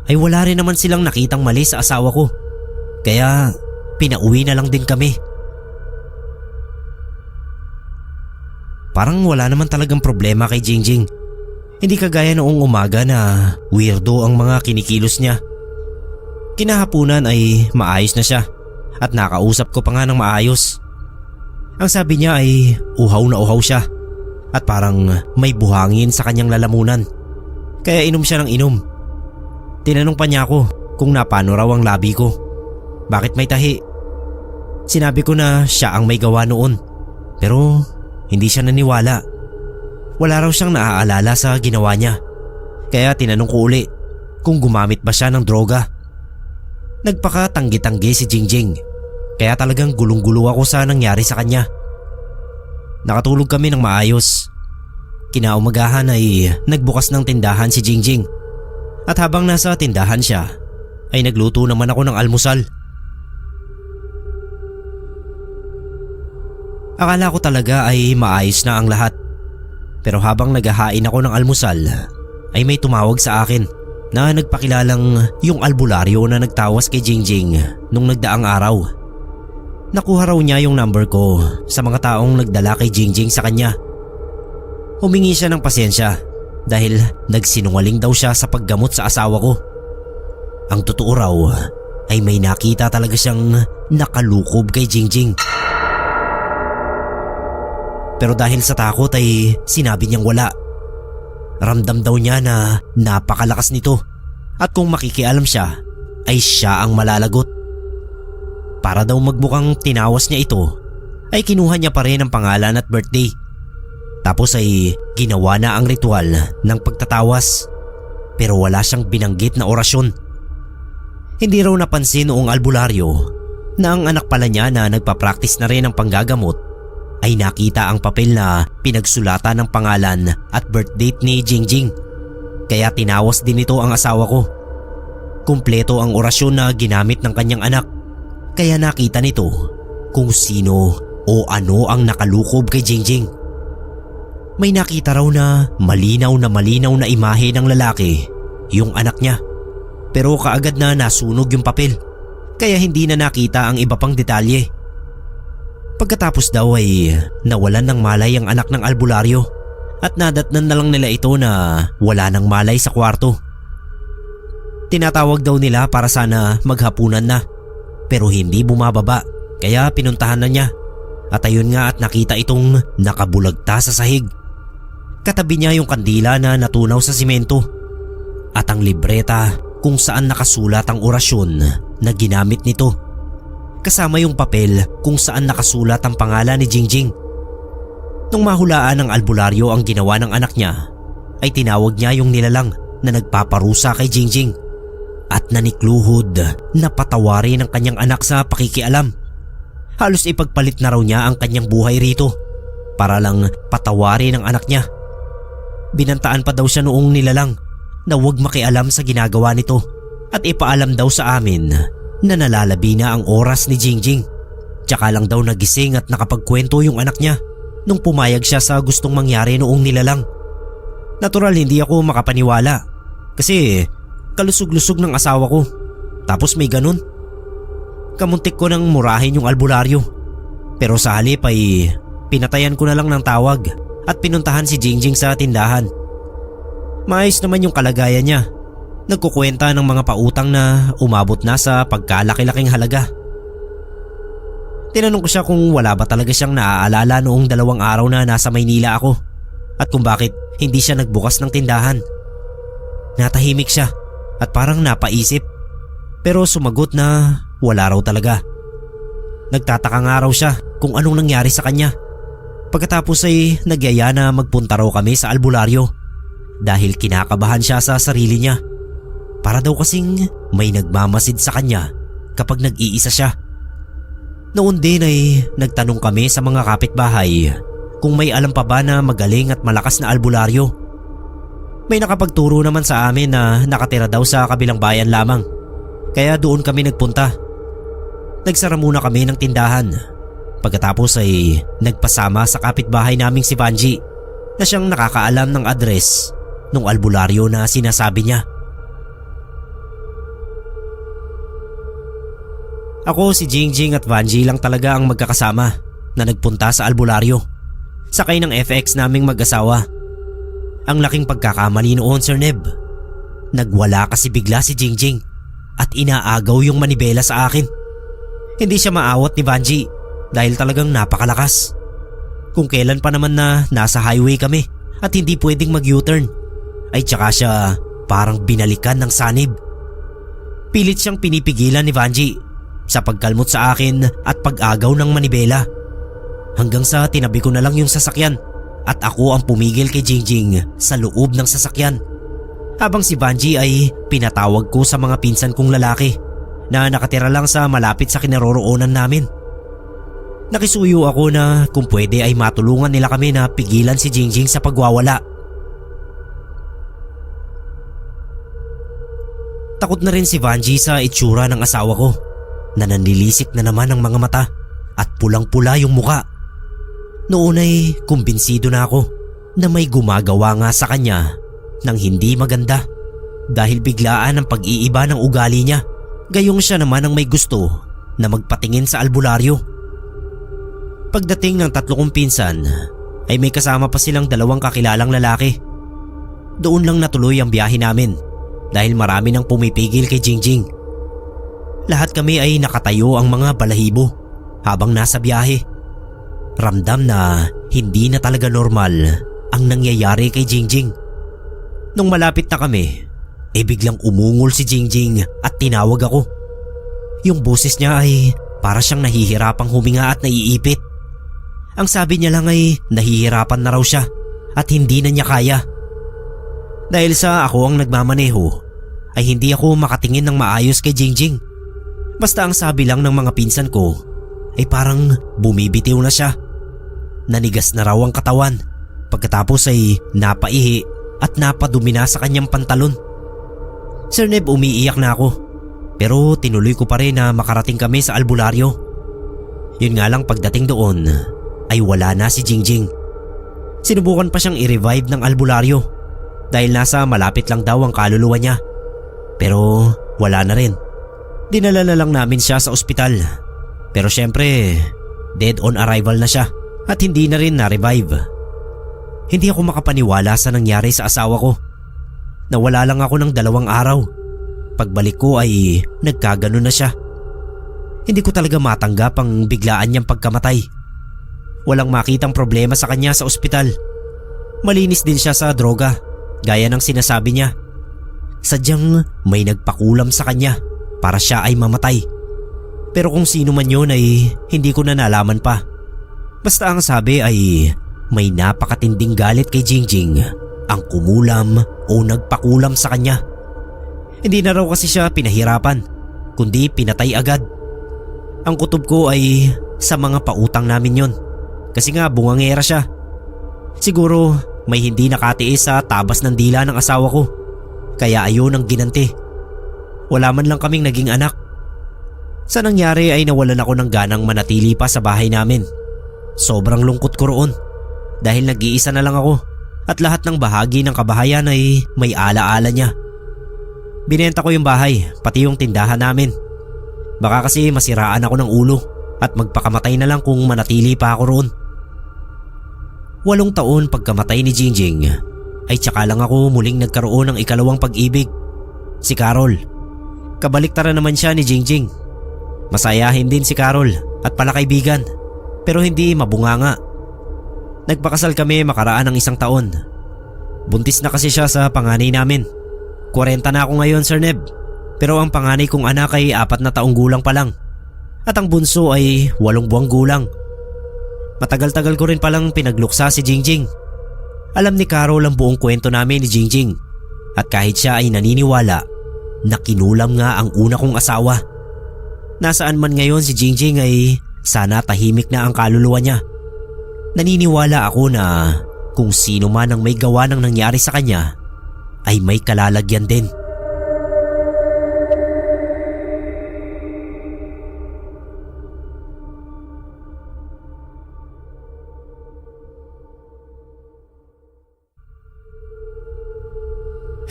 ay wala rin naman silang nakitang mali sa asawa ko. Kaya pinauwi na lang din kami. Parang wala naman talagang problema kay Jingjing. Hindi kagaya noong umaga na weirdo ang mga kinikilos niya. Kinahapunan ay maayos na siya at nakausap ko pa nga ng maayos. Ang sabi niya ay uhaw na uhaw siya at parang may buhangin sa kanyang lalamunan. Kaya inom siya ng inom. Tinanong pa niya ako kung napano raw ang labi ko. Bakit may tahi? Sinabi ko na siya ang may gawa noon. Pero hindi siya naniwala. Wala raw siyang naaalala sa ginawa niya. Kaya tinanong ko uli kung gumamit ba siya ng droga. Nagpakatanggi-tanggi si Jingjing. Kaya talagang gulong-gulo ako sa nangyari sa kanya. Nakatulog kami ng maayos. Kinaumagahan ay nagbukas ng tindahan si Jingjing. At habang nasa tindahan siya ay nagluto naman ako ng almusal. Akala ko talaga ay maayos na ang lahat. Pero habang naghahain ako ng almusal ay may tumawag sa akin na nagpakilalang yung albularyo na nagtawas kay Jingjing nung nagdaang araw. Nakuha raw niya yung number ko sa mga taong nagdala kay Jingjing sa kanya. Humingi siya ng pasensya dahil nagsinungaling daw siya sa paggamot sa asawa ko. Ang totoo raw ay may nakita talaga siyang nakalukob kay Jingjing. Pero dahil sa takot ay sinabi niyang wala. Ramdam daw niya na napakalakas nito at kung makikialam siya ay siya ang malalagot. Para daw magmukhang tinawas niya ito ay kinuha niya pa rin ang pangalan at birthday. Tapos ay ginawa na ang ritual ng pagtatawas pero wala siyang binanggit na orasyon. Hindi raw napansin noong albularyo na ang anak pala niya na nagpa-practice na rin ng panggagamot ay nakita ang papel na pinagsulatan ng pangalan at birthdate ni Jingjing. Kaya tinawas din ito ang asawa ko. Kumpleto ang orasyon na ginamit ng kanyang anak. Kaya nakita nito kung sino o ano ang nakalukob kay Jingjing. May nakita raw na malinaw na imahe ng lalaki, yung anak niya. Pero kaagad na nasunog yung papel, kaya hindi na nakita ang iba pang detalye. Pagkatapos daw ay nawalan ng malay ang anak ng albularyo at nadatnan na lang nila ito na wala ng malay sa kwarto. Tinatawag daw nila para sana maghapunan na pero hindi bumababa kaya pinuntahan na niya at ayun nga at nakita itong nakabulagta sa sahig. Katabi niya yung kandila na natunaw sa simento at ang libreta kung saan nakasulat ang orasyon na ginamit nito. Kasama yung papel kung saan nakasulat ang pangalan ni Jingjing. Nung mahulaan ng albularyo ang ginawa ng anak niya, ay tinawag niya yung nilalang na nagpaparusa kay Jingjing at nanikluhod na patawarin ang kanyang anak sa pakikialam. Halos ipagpalit na raw niya ang kanyang buhay rito para lang patawarin ang anak niya. Binantaan pa daw siya noong nilalang na huwag makialam sa ginagawa nito at ipaalam daw sa amin na nalalabi na ang oras ni Jingjing. Tsaka lang daw nagising at nakapagkwento yung anak niya nung pumayag siya sa gustong mangyari noong nilalang. Natural hindi ako makapaniwala kasi kalusog-lusog ng asawa ko tapos may ganun. Kamuntik ko nang murahin yung albularyo pero sa halip ay pinatayan ko na lang ng tawag at pinuntahan si Jingjing sa tindahan. Maayos naman yung kalagayan niya. Nagkukwenta ng mga pautang na umabot na sa pagkalaki-laking halaga. Tinanong ko siya kung wala ba talaga siyang naaalala noong 2 araw na nasa Maynila ako at kung bakit hindi siya nagbukas ng tindahan. Natahimik siya at parang napaisip pero sumagot na wala raw talaga. Nagtataka nga raw siya kung anong nangyari sa kanya. Pagkatapos ay nagyaya na magpunta raw kami sa albularyo dahil kinakabahan siya sa sarili niya. Para daw kasing may nagmamasid sa kanya kapag nag-iisa siya. Noon din ay nagtanong kami sa mga kapitbahay kung may alam pa ba na magaling at malakas na albularyo. May nakapagturo naman sa amin na nakatira daw sa kabilang bayan lamang, kaya doon kami nagpunta. Nagsara muna kami ng tindahan. Pagkatapos ay nagpasama sa kapitbahay naming si Vanji na siyang nakakaalam ng address ng albularyo na sinasabi niya. Ako, si Jingjing at Vanji lang talaga ang magkakasama na nagpunta sa albularyo. Sakay ng FX naming mag-asawa. Ang laking pagkakamali noon, Sir Neb. Nagwala kasi bigla si Jingjing at inaagaw yung manibela sa akin. Hindi siya maawat ni Vanji dahil talagang napakalakas. Kung kailan pa naman na nasa highway kami at hindi pwedeng mag-U-turn, ay tsaka siya parang binalikan ng sanib. Pilit siyang pinipigilan ni Vanji sa pagkalmot sa akin at pag-agaw ng manibela. Hanggang sa tinabi ko na lang yung sasakyan at ako ang pumigil kay Jingjing sa loob ng sasakyan. Habang si Vanji ay pinatawag ko sa mga pinsan kong lalaki na nakatira lang sa malapit sa kinaroroonan namin. Nakisuyo ako na kung pwede ay matulungan nila kami na pigilan si Jingjing sa pagwawala. Takot na rin si Vanji sa itsura ng asawa ko na nanlilisik na naman ang mga mata at pulang-pula yung muka. Noon ay kumbinsido na ako na may gumagawa nga sa kanya ng hindi maganda dahil biglaan ang pag-iiba ng ugali niya. Gayong siya naman ang may gusto na magpatingin sa albularyo. Pagdating ng 3 kong pinsan ay may kasama pa silang 2 kakilalang lalaki. Doon lang natuloy ang biyahe namin dahil marami nang pumipigil kay Jingjing. Lahat kami ay nakatayo ang mga balahibo habang nasa biyahe. Ramdam na hindi na talaga normal ang nangyayari kay Jingjing. Nung malapit na kami, biglang umungol si Jingjing at tinawag ako. Yung boses niya ay para siyang nahihirapang huminga at naiipit. Ang sabi niya lang ay nahihirapan na raw siya at hindi na niya kaya. Dahil sa ako ang nagmamaneho, ay hindi ako makatingin ng maayos kay Jingjing. Basta ang sabi lang ng mga pinsan ko ay parang bumibitiw na siya. Nanigas na raw ang katawan pagkatapos ay napaihi at napadumi na sa kanyang pantalon. Sir Neb, umiiyak na ako pero tinuloy ko pa rin na makarating kami sa albularyo. Yun nga lang, pagdating doon ay wala na si Jingjing. Sinubukan pa siyang i-revive ng albularyo dahil nasa malapit lang daw ang kaluluwa niya, pero wala na rin. Dinala na lang namin siya sa ospital. Pero syempre, dead on arrival na siya at hindi na rin na-revive. Hindi ako makapaniwala sa nangyari sa asawa ko. Nawala lang ako ng 2 araw. Pagbalik ko ay nagkaganon na siya. Hindi ko talaga matanggap ang biglaan niyang pagkamatay. Walang makitang problema sa kanya sa ospital. Malinis din siya sa droga, gaya ng sinasabi niya. Sadyang may nagpakulam sa kanya para siya ay mamatay. Pero kung sino man yun ay hindi ko na nalaman pa. Basta ang sabi ay may napakatinding galit kay Jingjing ang kumulam o nagpakulam sa kanya. Hindi na raw kasi siya pinahirapan, kundi pinatay agad. Ang kutob ko ay sa mga pautang namin yon, kasi nga bungangera siya. Siguro may hindi nakatiis sa tabas ng dila ng asawa ko, kaya ayun ang ginanti. Wala man lang kaming naging anak. Sa nangyari ay nawalan ako ng ganang manatili pa sa bahay namin. Sobrang lungkot ko roon dahil nag-iisa na lang ako at lahat ng bahagi ng kabahayan ay may alaala niya. Binenta ko yung bahay, pati yung tindahan namin. Baka kasi masiraan ako ng ulo at magpakamatay na lang kung manatili pa ako roon. 8 taon pagkamatay ni Jingjing ay tsaka lang ako muling nagkaroon ng ikalawang pag-ibig, si Carol. Kabaliktaran naman siya ni Jingjing. Masayahin din si Carol at pala kaibigan, pero hindi mabunganga. Nagpakasal kami makaraan ng 1 taon. Buntis na kasi siya sa panganay namin. 40 na ako ngayon, Sir Neb. Pero ang panganay kong anak ay 4 na taong gulang pa lang. At ang bunso ay 8 buwang gulang. Matagal-tagal ko rin palang pinagluksa si Jingjing. Alam ni Carol ang buong kwento namin ni Jingjing. At kahit siya ay naniniwala na kinulam nga ang una kong asawa. Nasaan man ngayon si Jingjing ay sana tahimik na ang kaluluwa niya. Naniniwala ako na kung sino man ang may gawa ng nangyari sa kanya ay may kalalagyan din.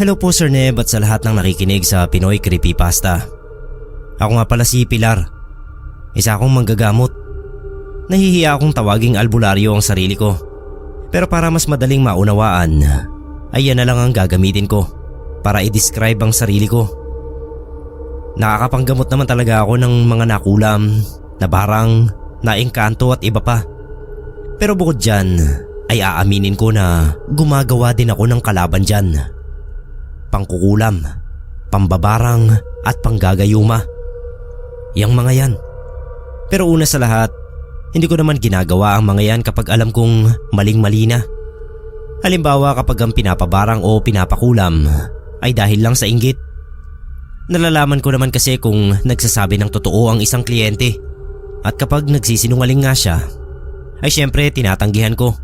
Hello po Sir Neb at sa lahat ng nakikinig sa Pinoy Creepypasta. Ako nga pala si Pilar. Isa akong manggagamot. Nahihiya akong tawaging albularyo ang sarili ko. Pero para mas madaling maunawaan, ay yan na lang ang gagamitin ko para i-describe ang sarili ko. Nakakapanggamot naman talaga ako ng mga nakulam, nabarang, naengkanto at iba pa. Pero bukod dyan, ay aaminin ko na gumagawa din ako ng kalaban dyan. Pangkukulam, pambabarang at panggagayuma. Yang mga yan. Pero una sa lahat, hindi ko naman ginagawa ang mga yan kapag alam kong maling-mali na. Halimbawa kapag ang pinapabarang o pinapakulam ay dahil lang sa inggit. Nalalaman ko naman kasi kung nagsasabi ng totoo ang isang kliyente. At kapag nagsisinungaling nga siya, ay syempre tinatanggihan ko.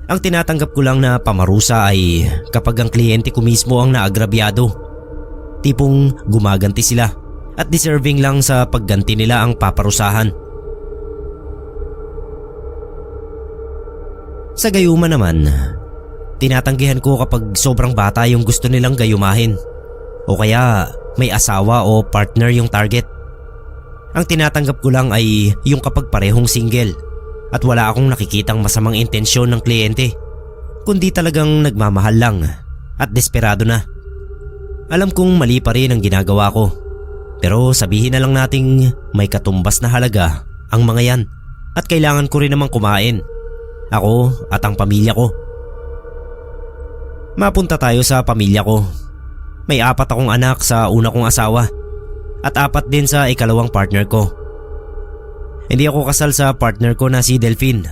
Ang tinatanggap ko lang na pamarusa ay kapag ang kliyente ko mismo ang naagrabyado. Tipong gumaganti sila at deserving lang sa pagganti nila ang paparusahan. Sa gayuma naman, tinatanggihan ko kapag sobrang bata yung gusto nilang gayumahin o kaya may asawa o partner yung target. Ang tinatanggap ko lang ay yung kapag parehong single at wala akong nakikitang masamang intensyon ng kliyente, kundi talagang nagmamahal lang at desperado na. Alam kong mali pa rin ang ginagawa ko, pero sabihin na lang nating may katumbas na halaga ang mga yan at kailangan ko rin namang kumain. Ako at ang pamilya ko. Mapunta tayo sa pamilya ko. May 4 akong anak sa una kong asawa at 4 din sa ikalawang partner ko. Hindi ako kasal sa partner ko na si Delphine.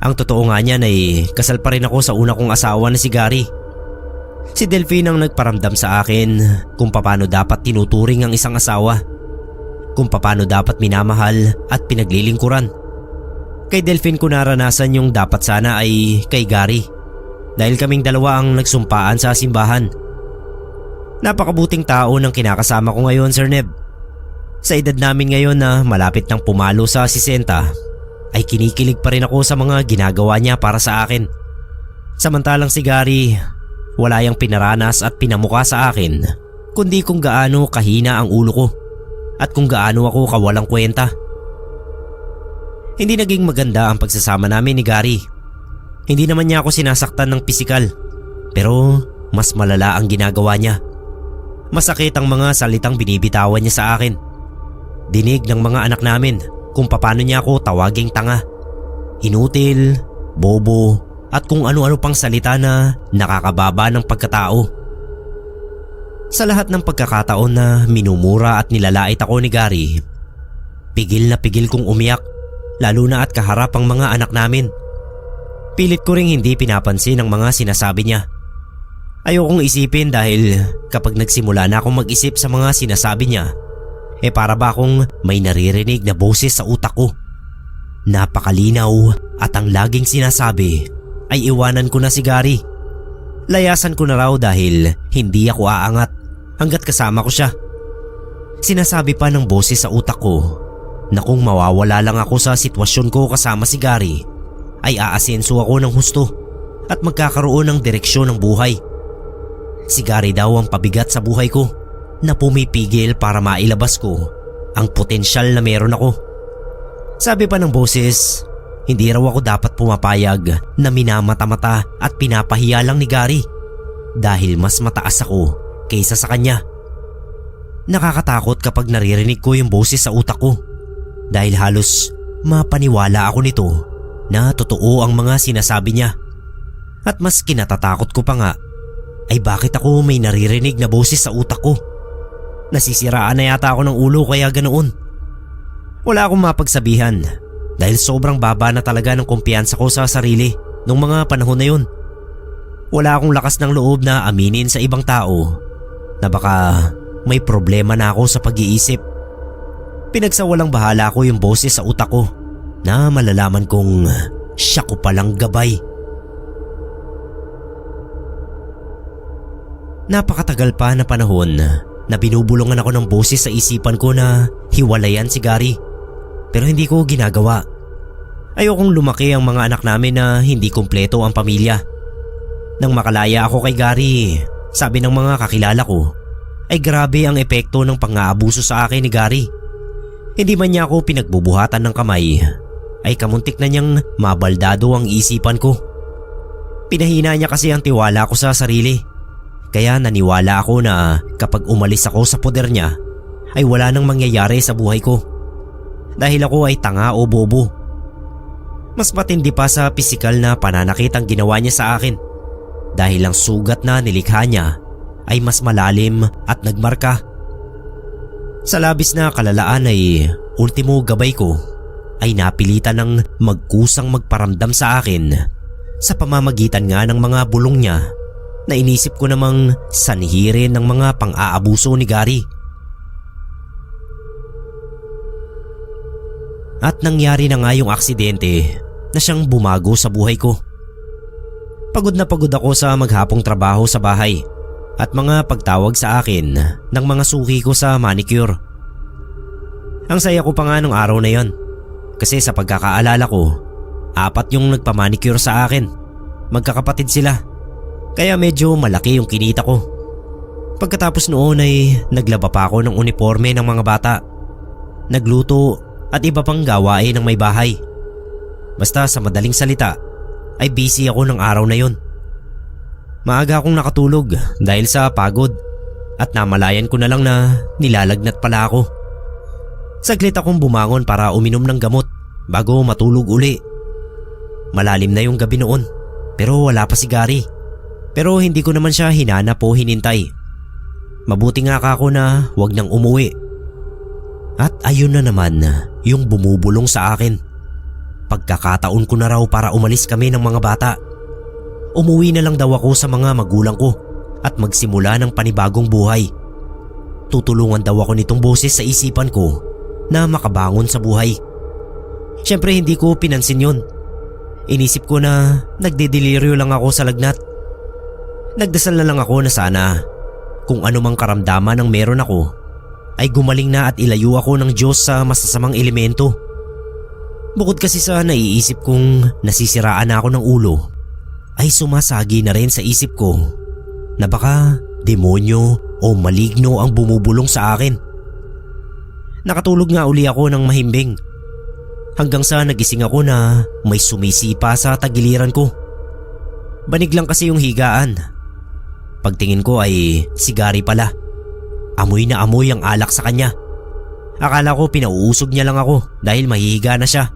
Ang totoo nga niyan ay kasal pa rin ako sa una kong asawa na si Gary. Si Delphine ang nagparamdam sa akin kung paano dapat tinuturing ang isang asawa, kung paano dapat minamahal at pinaglilingkuran. Kay Delphine ko naranasan yung dapat sana ay kay Gary dahil kaming dalawa ang nagsumpaan sa simbahan. Napakabuting tao ng kinakasama ko ngayon, Sir Neb. Sa edad namin ngayon na malapit nang pumalo sa 60, ay kinikilig pa rin ako sa mga ginagawa niya para sa akin. Samantalang si Gary, wala yang pinaranas at pinamuka sa akin, kundi kung gaano kahina ang ulo ko at kung gaano ako kawalang kwenta. Hindi naging maganda ang pagsasama namin ni Gary. Hindi naman niya ako sinasaktan ng pisikal, pero mas malala ang ginagawa niya. Masakit ang mga salitang binibitawan niya sa akin. Dinig ng mga anak namin kung paano niya ako tawaging tanga, inutil, bobo at kung ano-ano pang salita na nakakababa ng pagkatao. Sa lahat ng pagkakataon na minumura at nilalait ako ni Gary, pigil na pigil kong umiyak, lalo na at kaharap ang mga anak namin. Pilit ko ring hindi pinapansin ang mga sinasabi niya. Ayokong isipin dahil kapag nagsimula na akong mag-isip sa mga sinasabi niya, para ba akong may naririnig na boses sa utak ko. Napakalinaw at ang laging sinasabi ay iwanan ko na si Gary. Layasan ko na raw dahil hindi ako aangat hanggat kasama ko siya. Sinasabi pa ng boses sa utak ko na kung mawawala lang ako sa sitwasyon ko kasama si Gary, ay aasenso ako ng husto at magkakaroon ng direksyon ng buhay. Si Gary daw ang pabigat sa buhay ko na pumipigil para mailabas ko ang potensyal na meron ako. Sabi pa ng boses, hindi raw ako dapat pumapayag na minamata-mata at pinapahiya lang ni Gary dahil mas mataas ako kaysa sa kanya. Nakakatakot kapag naririnig ko yung boses sa utak ko. dahil halos mapaniwala ako nito na totoo ang mga sinasabi niya. At mas kinatatakot ko pa nga ay bakit ako may naririnig na boses sa utak ko. Nasisiraan na yata ako ng ulo kaya ganoon. Wala akong mapagsabihan dahil sobrang baba na talaga ng kumpiyansa ko sa sarili nung mga panahon na yun. Wala akong lakas ng loob na aminin sa ibang tao na baka may problema na ako sa pag-iisip. Pinagsawalang bahala ko yung boses sa utak ko na malalaman kong siya ko palang gabay. Napakatagal pa na panahon na binubulungan ako ng boses sa isipan ko na hiwalayan si Gary. Pero hindi ko ginagawa. Ayokong lumaki ang mga anak namin na hindi kumpleto ang pamilya. Nang makalaya ako kay Gary, sabi ng mga kakilala ko, ay grabe ang epekto ng pang-aabuso sa akin ni Gary. Hindi man niya ako pinagbubuhatan ng kamay, ay kamuntik na niyang mabaldado ang isipan ko. Pinahina niya kasi ang tiwala ko sa sarili. Kaya naniwala ako na kapag umalis ako sa poder niya ay wala nang mangyayari sa buhay ko. Dahil ako ay tanga o bobo. Mas matindi pa sa pisikal na pananakit ang ginawa niya sa akin. Dahil ang sugat na nilikha niya ay mas malalim at nagmarka. Sa labis na kalalaan ay ultimo gabay ko ay napilitan ng magkusang magparamdam sa akin sa pamamagitan nga ng mga bulong niya na inisip ko namang sanhirin ng mga pang-aabuso ni Gary. At nangyari na nga yung aksidente na siyang bumago sa buhay ko. Pagod na pagod ako sa maghapong trabaho sa bahay at mga pagtawag sa akin ng mga suki ko sa manicure. Ang saya ko pa nga nung araw na yon kasi sa pagkakaalala ko, 4 yung nagpamanicure sa akin. Magkakapatid sila. Kaya medyo malaki yung kinita ko. Pagkatapos noon ay naglaba pa ako ng uniforme ng mga bata. Nagluto at iba pang gawain ng may bahay. Basta sa madaling salita ay busy ako ng araw na yon. Maaga akong nakatulog dahil sa pagod at namalayan ko na lang na nilalagnat pala ako. Saglit akong bumangon para uminom ng gamot bago matulog uli. Malalim na yung gabi noon pero wala pa si Gary. Pero hindi ko naman siya hinanap o hinintay. Mabuti nga ako na wag nang umuwi. At ayun na naman yung bumubulong sa akin. Pagkakataon ko na raw para umalis kami ng mga bata. Umuwi na lang daw ako sa mga magulang ko at magsimula ng panibagong buhay. Tutulungan daw ako nitong boses sa isipan ko na makabangon sa buhay. Siyempre hindi ko pinansin yun. Inisip ko na nagdedeliryo lang ako sa lagnat. Nagdasal na lang ako na sana kung anumang karamdaman ang meron ako ay gumaling na at ilayo ako ng Diyos sa masasamang elemento. Bukod kasi sa naiisip kong nasisiraan na ako ng ulo, ay sumasagi na rin sa isip ko na baka demonyo o maligno ang bumubulong sa akin. Nakatulog nga uli ako ng mahimbing hanggang sa nagising ako na may sumisipa sa tagiliran ko. Banig lang kasi yung higaan. Pagtingin ko ay si Gary pala. Amoy na amoy ang alak sa kanya. Akala ko pinauusog niya lang ako dahil mahihiga na siya.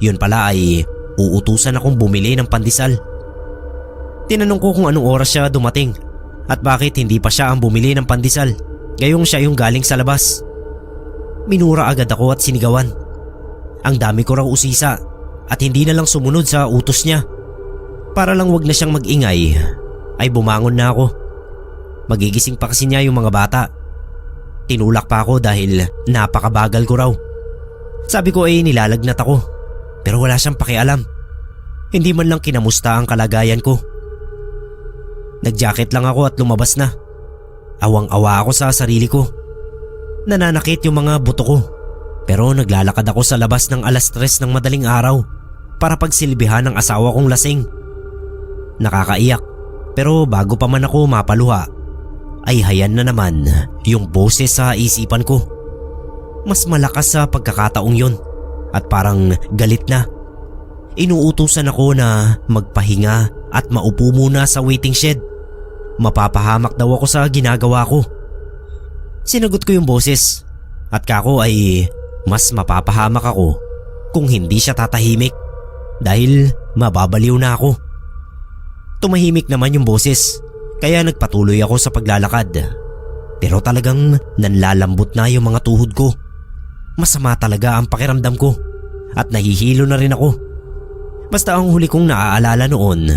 Yun pala ay uutusan akong bumili ng pandesal. Tinanong ko kung anong oras siya dumating at bakit hindi pa siya ang bumili ng pandesal, gayong siya yung galing sa labas. Minura agad ako at sinigawan. Ang dami ko raw usisa at hindi na lang sumunod sa utos niya. Para lang wag na siyang mag-ingay ay bumangon na ako. Magigising pa kasi niya yung mga bata. Tinulak pa ako dahil napakabagal ko raw. Sabi ko ay nilalagnat ako pero wala siyang pakialam. Hindi man lang kinamusta ang kalagayan ko. Nag-jacket lang ako at lumabas na. Awang-awa ako sa sarili ko. Nananakit yung mga buto ko. Pero naglalakad ako sa labas ng 3:00 ng madaling araw para pagsilbihan ng asawa kong lasing. Nakakaiyak. Pero bago pa man ako mapaluha, ay hayan na naman yung boses sa isipan ko. Mas malakas sa pagkakataong yun at parang galit na. Inuutusan ako na magpahinga at maupo muna sa waiting shed. Mapapahamak daw ako sa ginagawa ko. Sinagot ko yung boses at kako ay mas mapapahamak ako kung hindi siya tatahimik dahil mababaliw na ako. Tumahimik naman yung boses kaya nagpatuloy ako sa paglalakad. Pero talagang nanlalambot na yung mga tuhod ko. Masama talaga ang pakiramdam ko at nahihilo na rin ako. Basta ang huli kong naaalala noon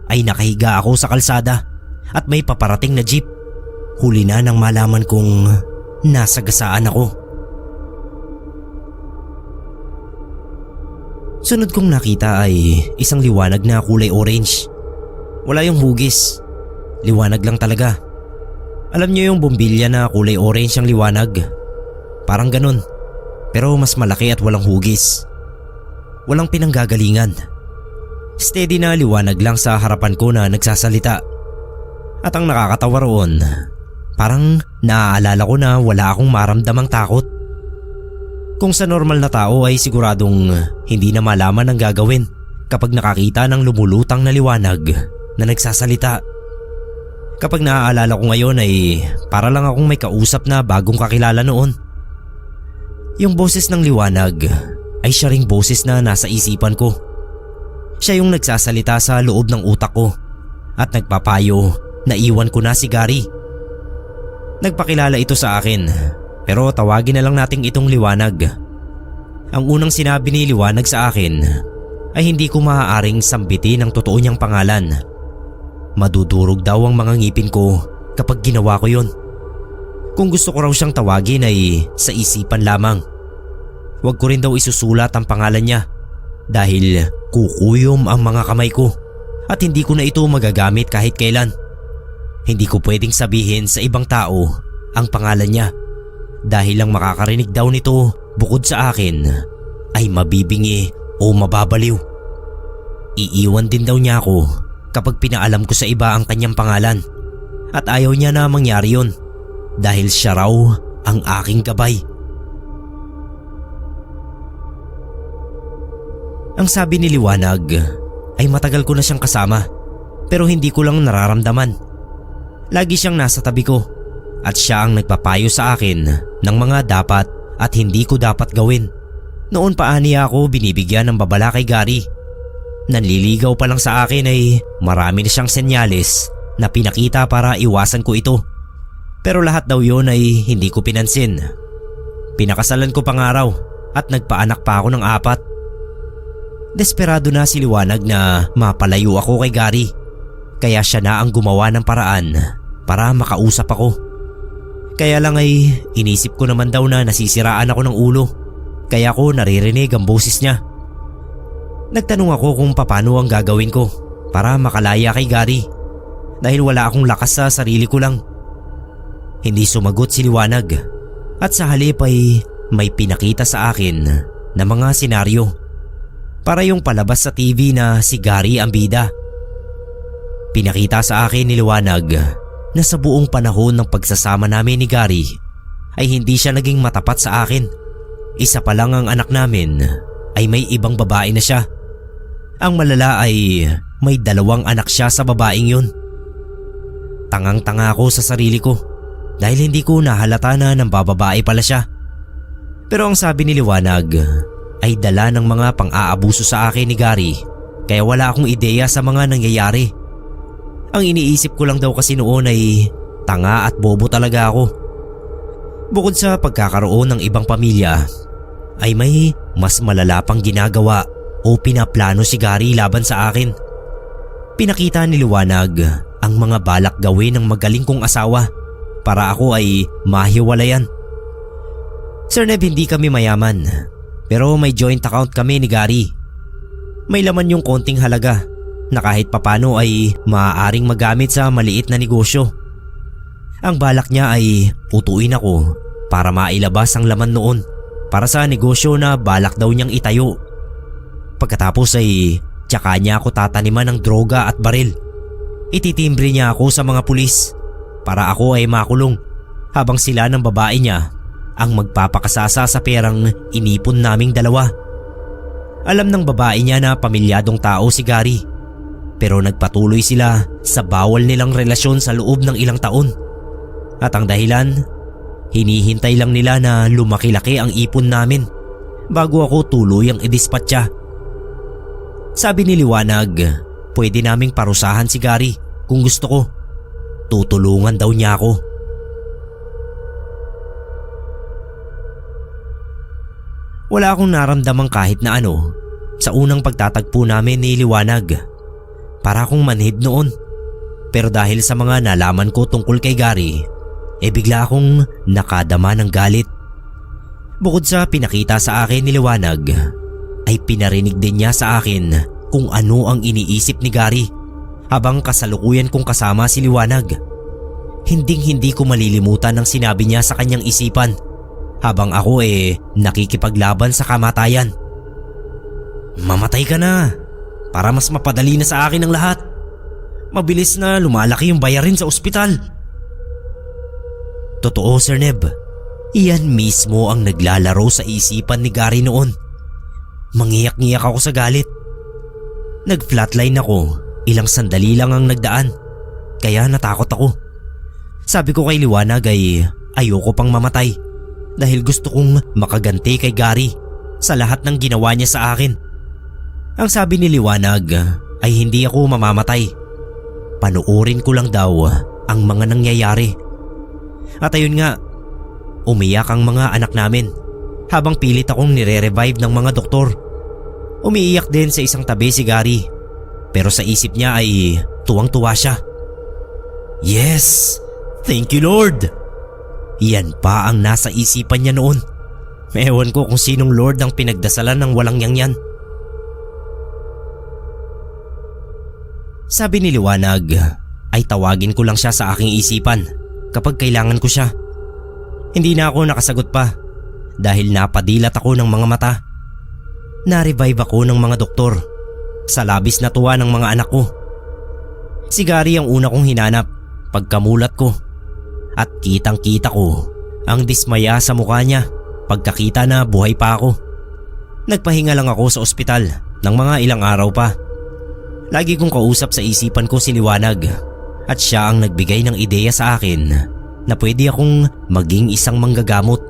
ay nakahiga ako sa kalsada at may paparating na jeep. Huli na nang malaman kong nasagasaan ako. Sunod kong nakita ay isang liwanag na kulay orange. Wala yung hugis. Liwanag lang talaga. Alam niyo yung bombilya na kulay orange ang liwanag? Parang ganun. Pero mas malaki at walang hugis. Walang pinanggagalingan. Steady na liwanag lang sa harapan ko na nagsasalita. At ang nakakatawa roon, parang naaalala ko na wala akong maramdamang takot. Kung sa normal na tao ay siguradong hindi na malaman ang gagawin kapag nakakita ng lumulutang na liwanag na nagsasalita. Kapag naaalala ko ngayon ay para lang akong may kausap na bagong kakilala noon. Yung boses ng liwanag ay siya ring boses na nasa isipan ko. Siya yung nagsasalita sa loob ng utak ko at nagpapayo na iwan ko na si Gary. Nagpakilala ito sa akin pero tawagin na lang nating itong liwanag. Ang unang sinabi ni liwanag sa akin ay hindi ko maaaring sambitin ang totoo niyang pangalan. Madudurog daw ang mga ngipin ko kapag ginawa ko yun. Kung gusto ko raw siyang tawagin ay sa isipan lamang. Huwag ko rin daw isusulat ang pangalan niya dahil kukuyom ang mga kamay ko at hindi ko na ito magagamit kahit kailan. Hindi ko pwedeng sabihin sa ibang tao ang pangalan niya dahil ang makakarinig daw nito bukod sa akin ay mabibingi o mababaliw. Iiwan din daw niya ako kapag pinaalam ko sa iba ang kanyang pangalan at ayaw niya na mangyari yun dahil siya raw ang aking gabay. Ang sabi ni liwanag ay matagal ko na siyang kasama pero hindi ko lang nararamdaman. Lagi siyang nasa tabi ko at siya ang nagpapayo sa akin ng mga dapat at hindi ko dapat gawin. Noon pa niya ako binibigyan ng babala kay Gary. Nanliligaw pa lang sa akin ay marami na siyang senyales na pinakita para iwasan ko ito. Pero lahat daw yun ay hindi ko pinansin. Pinakasalan ko pang araw at nagpaanak pa ako ng 4. Desperado na si liwanag na mapalayo ako kay Gary. Kaya siya na ang gumawa ng paraan para makausap ako. Kaya lang ay inisip ko naman daw na nasisiraan ako ng ulo. Kaya ko naririnig ang boses niya. Nagtanong ako kung paano ang gagawin ko para makalaya kay Gary dahil wala akong lakas sa sarili ko lang. Hindi sumagot si liwanag at sa halip ay may pinakita sa akin na mga senaryo para yung palabas sa TV na si Gary ang bida. Pinakita sa akin ni liwanag na sa buong panahon ng pagsasama namin ni Gary ay hindi siya naging matapat sa akin. Isa pa lang ang anak namin ay may ibang babae na siya. Ang malala ay may 2 anak siya sa babaeng yun. Tangang-tanga ako sa sarili ko dahil hindi ko nahalata na ng bababae pala siya. Pero ang sabi ni liwanag ay dala ng mga pang-aabuso sa akin ni Gary kaya wala akong ideya sa mga nangyayari. Ang iniisip ko lang daw kasi noon ay tanga at bobo talaga ako. Bukod sa pagkakaroon ng ibang pamilya ay may mas malala pang ginagawa o pinaplano si Gary laban sa akin. Pinakita ni liwanag ang mga balak gawin ng magaling kong asawa para ako ay mahiwalayan. Sir Neb, hindi kami mayaman pero may joint account kami ni Gary. May laman yung konting halaga na kahit papano ay maaaring magamit sa maliit na negosyo. Ang balak niya ay putuin ako para mailabas ang laman noon para sa negosyo na balak daw niyang itayo. Pagkatapos ay tsaka niya ako tataniman ng droga at baril. Ititimbre niya ako sa mga pulis para ako ay makulong habang sila ng babae niya ang magpapakasasa sa perang inipon naming 2. Alam ng babae niya na pamilyadong tao si Gary pero nagpatuloy sila sa bawal nilang relasyon sa loob ng ilang taon. At ang dahilan Hinihintay lang nila na lumaki-laki ang ipon namin bago ako tuluyang idispatcha. Sabi ni Liwanag, pwede naming parusahan si Gary kung gusto ko. Tutulungan daw niya ako. Wala akong naramdamang kahit na ano sa unang pagtatagpo namin ni Liwanag. Para akong manhid noon. Pero dahil sa mga nalaman ko tungkol kay Gary, bigla akong nakadama ng galit. Bukod sa pinakita sa akin ni Liwanag, ay pinarinig din niya sa akin kung ano ang iniisip ni Gary habang kasalukuyan kong kasama si Liwanag. Hinding-hindi ko malilimutan ang sinabi niya sa kanyang isipan habang ako nakikipaglaban sa kamatayan. Mamatay ka na para mas mapadali na sa akin ang lahat. Mabilis na lumalaki yung bayarin sa ospital. Totoo, Sir Neb. Iyan mismo ang naglalaro sa isipan ni Gary noon. Mangiyak-ngiyak ako sa galit. Nag-flatline ako, ilang sandali lang ang nagdaan. Kaya natakot ako. Sabi ko kay Liwanag ay ayoko pang mamatay dahil gusto kong makaganti kay Gary sa lahat ng ginawa niya sa akin. Ang sabi ni Liwanag ay hindi ako mamamatay. Panuorin ko lang daw ang mga nangyayari. At ayun nga, umiyak ang mga anak namin habang pilit akong nire-revive ng mga doktor. Umiiyak din sa isang tabi si Gary, pero sa isip niya ay tuwang-tuwa siya. Yes! Thank you, Lord! Yan pa ang nasa isipan niya noon. Ewan ko kung sinong Lord ang pinagdasalan ng walang yan. Sabi ni Liwanag ay tawagin ko lang siya sa aking isipan kapag kailangan ko siya. Hindi na ako nakasagot pa dahil napadilat ako ng mga mata. Na-revive ako ng mga doktor sa labis na tuwa ng mga anak ko. Si Gary ang una kong hinanap pagkamulat ko at kitang-kita ko ang dismaya sa mukha niya pagkakita na buhay pa ako. Nagpahinga lang ako sa ospital ng mga ilang araw pa. Lagi kong kausap sa isipan ko si Liwanag at siya ang nagbigay ng ideya sa akin na pwede akong maging isang manggagamot.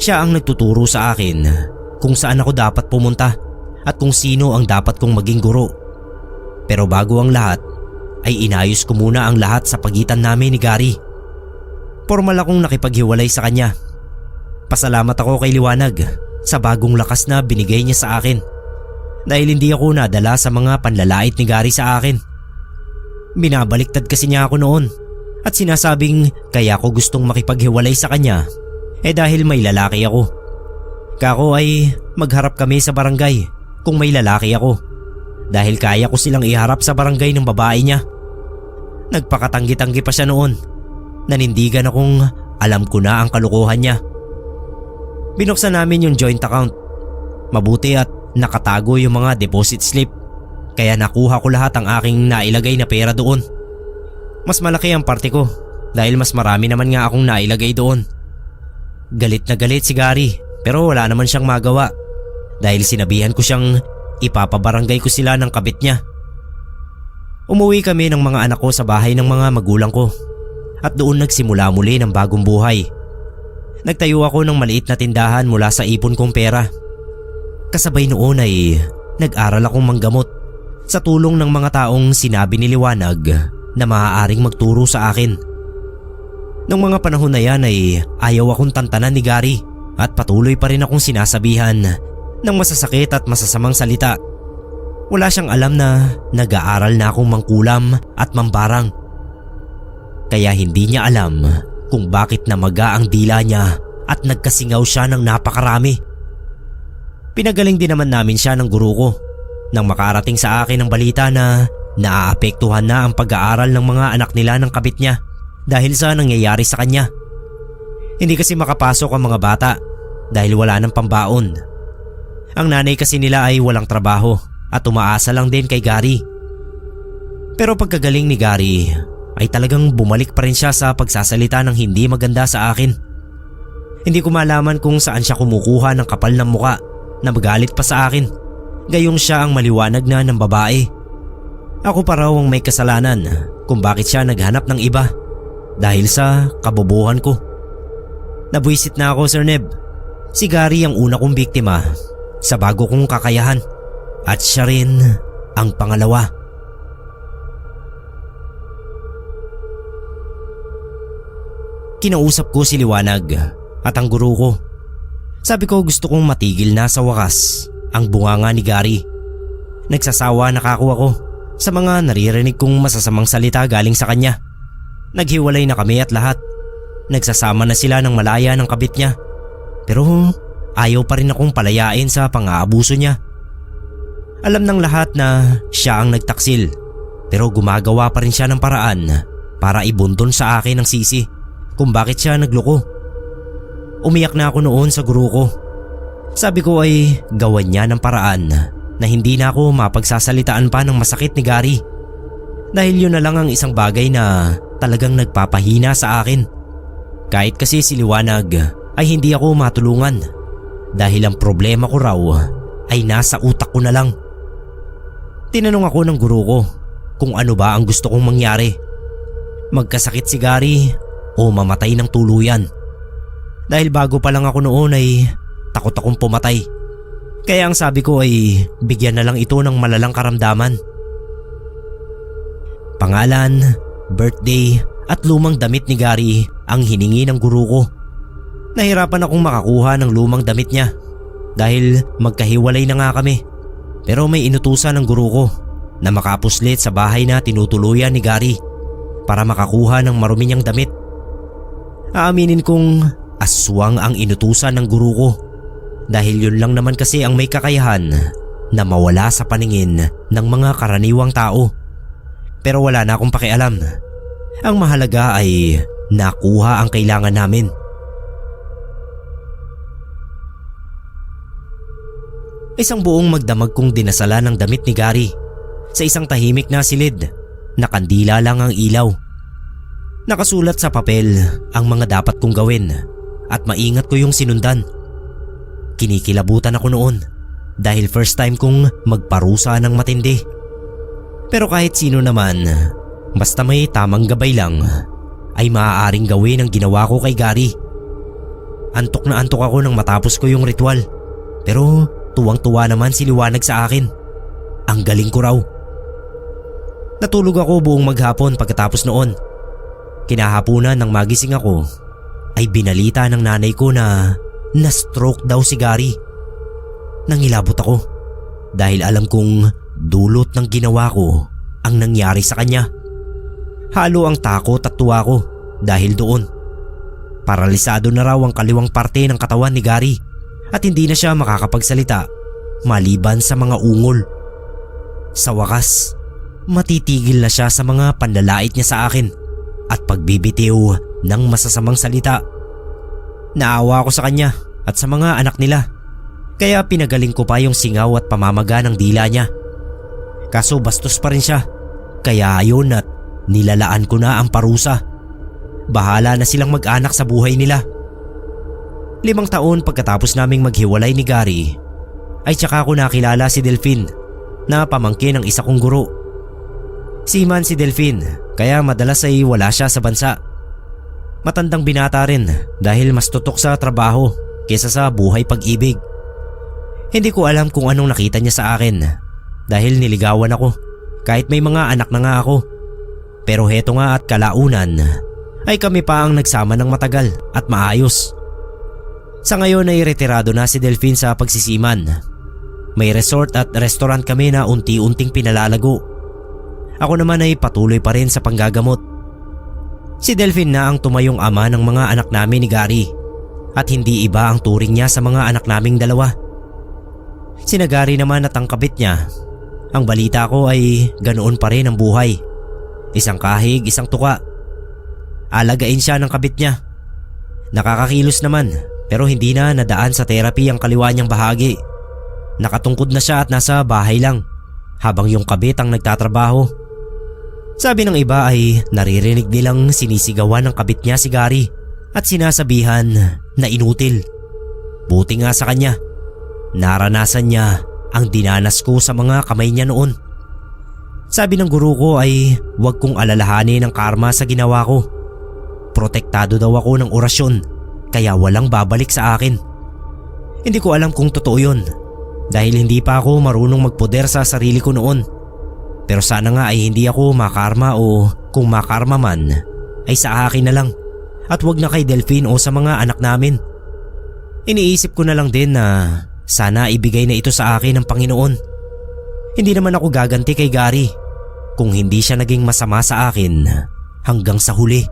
Siya ang nagtuturo sa akin kung saan ako dapat pumunta at kung sino ang dapat kong maging guro. Pero bago ang lahat ay inayos ko muna ang lahat sa pagitan namin ni Gary. Formal akong nakipaghiwalay sa kanya. Pasalamat ako kay Liwanag sa bagong lakas na binigay niya sa akin dahil hindi ako nadala sa mga panlalait ni Gary sa akin. Binabaliktad kasi niya ako noon at sinasabing kaya ko gustong makipaghiwalay sa kanya dahil may lalaki ako. Kako ay magharap kami sa barangay kung may lalaki ako dahil kaya ko silang iharap sa barangay ng babae niya. Nagpakatanggi-tanggi pa siya noon. Nanindigan akong alam ko na ang kalokohan niya. Binuksan namin yung joint account. Mabuti at nakatago yung mga deposit slip kaya nakuha ko lahat ang aking nailagay na pera doon. Mas malaki ang parte ko dahil mas marami naman nga akong nailagay doon. Galit na galit si Gary pero wala naman siyang magawa dahil sinabihan ko siyang ipapabarangay ko sila ng kabit niya. Umuwi kami ng mga anak ko sa bahay ng mga magulang ko at doon nagsimula muli ng bagong buhay. Nagtayo ako ng maliit na tindahan mula sa ipon kong pera. Kasabay noon ay nag-aral akong manggamot sa tulong ng mga taong sinabi ni Liwanag na maaaring magturo sa akin. Nung mga panahon na yan ay ayaw akong tantanan ni Gary at patuloy pa rin akong sinasabihan ng masasakit at masasamang salita. Wala siyang alam na nag-aaral na akong mangkulam at mambarang. Kaya hindi niya alam kung bakit namaga ang dila niya at nagkasingaw siya ng napakarami. Pinagaling din naman namin siya ng guro ko nang makarating sa akin ang balita na naaapektuhan na ang pag-aaral ng mga anak nila ng kabit niya dahil sa nangyayari sa kanya. Hindi kasi makapasok ang mga bata dahil wala ng pambaon. Ang nanay kasi nila ay walang trabaho at umaasa lang din kay Gary. Pero pagkagaling ni Gary ay talagang bumalik pa rin siya sa pagsasalita ng hindi maganda sa akin. Hindi ko malaman kung saan siya kumukuha ng kapal ng muka na magalit pa sa akin, gayong siya ang maliwanag na ng babae. Ako pa raw ang may kasalanan kung bakit siya naghanap ng iba dahil sa kabobohan ko. Nabuisit na ako, Sir Neb. Si Gary ang una kong biktima sa bago kong kakayahan at siya rin ang pangalawa. Kinausap ko si Liwanag at ang guro ko. Sabi ko gusto kong matigil na sa wakas ang bunganga ni Gary. Nagsasawa na kako ako sa mga naririnig kong masasamang salita galing sa kanya. Naghiwalay na kami at lahat. Nagsasama na sila ng malaya ng kabit niya. Pero ayaw pa rin akong palayain sa pang-aabuso niya. Alam ng lahat na siya ang nagtaksil, pero gumagawa pa rin siya ng paraan para ibunton sa akin ang sisi kung bakit siya nagloko. Umiyak na ako noon sa guro ko. Sabi ko ay gawan niya ng paraan na hindi na ako mapagsasalitaan pa ng masakit ni Gary. Dahil yun na lang ang isang bagay na talagang nagpapahina sa akin. Kahit kasi si Liwanag ay hindi ako matulungan dahil ang problema ko raw ay nasa utak ko na lang. Tinanong ako ng guro ko kung ano ba ang gusto kong mangyari. Magkasakit si Gary o mamatay ng tuluyan. Dahil bago pa lang ako noon ay takot akong pumatay. Kaya ang sabi ko ay bigyan na lang ito ng malalang karamdaman. Pangalan, birthday at lumang damit ni Gary ang hiningi ng guro ko. Nahirapan akong makakuha ng lumang damit niya dahil magkahiwalay na nga kami. Pero may inutusan ng guro ko na makapuslit sa bahay na tinutuluyan ni Gary para makakuha ng marumi niyang damit. Aaminin kong aswang ang inutusan ng guro ko dahil yun lang naman kasi ang may kakayahan na mawala sa paningin ng mga karaniwang tao. Pero wala na akong pakialam. Ang mahalaga ay nakuha ang kailangan namin. Isang buong magdamag kong dinasala ng damit ni Gary sa isang tahimik na silid na kandila lang ang ilaw. Nakasulat sa papel ang mga dapat kong gawin at maingat ko yung sinundan. Kinikilabutan ako noon dahil first time kong magparusa ng matindi. Pero kahit sino naman, basta may tamang gabay lang, ay maaaring gawin ang ginawa ko kay Gary. Antok na antok ako nang matapos ko yung ritual. Pero tuwang-tuwa naman si Liwanag sa akin. Ang galing ko raw. Natulog ako buong maghapon pagkatapos noon. Kinahapunan nang magising ako ay binalita ng nanay ko na na-stroke daw si Gary. Nangilabot ako dahil alam kong dulot ng ginawa ko ang nangyari sa kanya. Halo ang takot at tuwa ko dahil doon. Paralisado na raw ang kaliwang parte ng katawan ni Gary at hindi na siya makakapagsalita maliban sa mga ungol. Sa wakas, matitigil na siya sa mga panlalait niya sa akin at pagbibitiw ng masasamang salita. Naawa ako sa kanya at sa mga anak nila, kaya pinagaling ko pa yung singaw at pamamaga ng dila niya. Kaso bastos pa rin siya, kaya ayon at nilalaan ko na ang parusa. Bahala na silang mag-anak sa buhay nila. 5 taon pagkatapos naming maghiwalay ni Gary, ay tsaka ko nakilala si Delphine na pamangkin ng isa kong guro. Seaman si Delphine, kaya madalas ay wala siya sa bansa. Matandang binata rin dahil mas tutok sa trabaho kesa sa buhay pag-ibig. Hindi ko alam kung anong nakita niya sa akin dahil niligawan ako kahit may mga anak na nga ako. Pero heto nga at kalaunan ay kami pa ang nagsama ng matagal at maayos. Sa ngayon ay retirado na si Delphine sa pagsisiman. May resort at restaurant kami na unti-unting pinalalago. Ako naman ay patuloy pa rin sa panggagamot. Si Delphine na ang tumayong ama ng mga anak namin ni Gary at hindi iba ang turing niya sa mga anak naming dalawa. Sina Gary naman at ang kabit niya. Ang balita ko ay ganoon pa rin ang buhay. Isang kahig, isang tuka. Alagain siya ng kabit niya. Nakakakilos naman pero hindi na nadaan sa therapy ang kaliwa niyang bahagi. Nakatungkod na siya at nasa bahay lang habang yung kabit ang nagtatrabaho. Sabi ng iba ay naririnig nilang sinisigawan ng kabit niya si Gary at sinasabihan na inutil. Buti nga sa kanya, naranasan niya ang dinanas ko sa mga kamay niya noon. Sabi ng guro ko ay huwag kong alalahanin ang karma sa ginawa ko. Protektado daw ako ng orasyon kaya walang babalik sa akin. Hindi ko alam kung totoo yun dahil hindi pa ako marunong magpoder sa sarili ko noon. Pero sana nga ay hindi ako makarma o kung makarma man ay sa akin na lang at wag na kay Delphine o sa mga anak namin. Iniisip ko na lang din na sana ibigay na ito sa akin ng Panginoon. Hindi naman ako gaganti kay Gary kung hindi siya naging masama sa akin hanggang sa huli.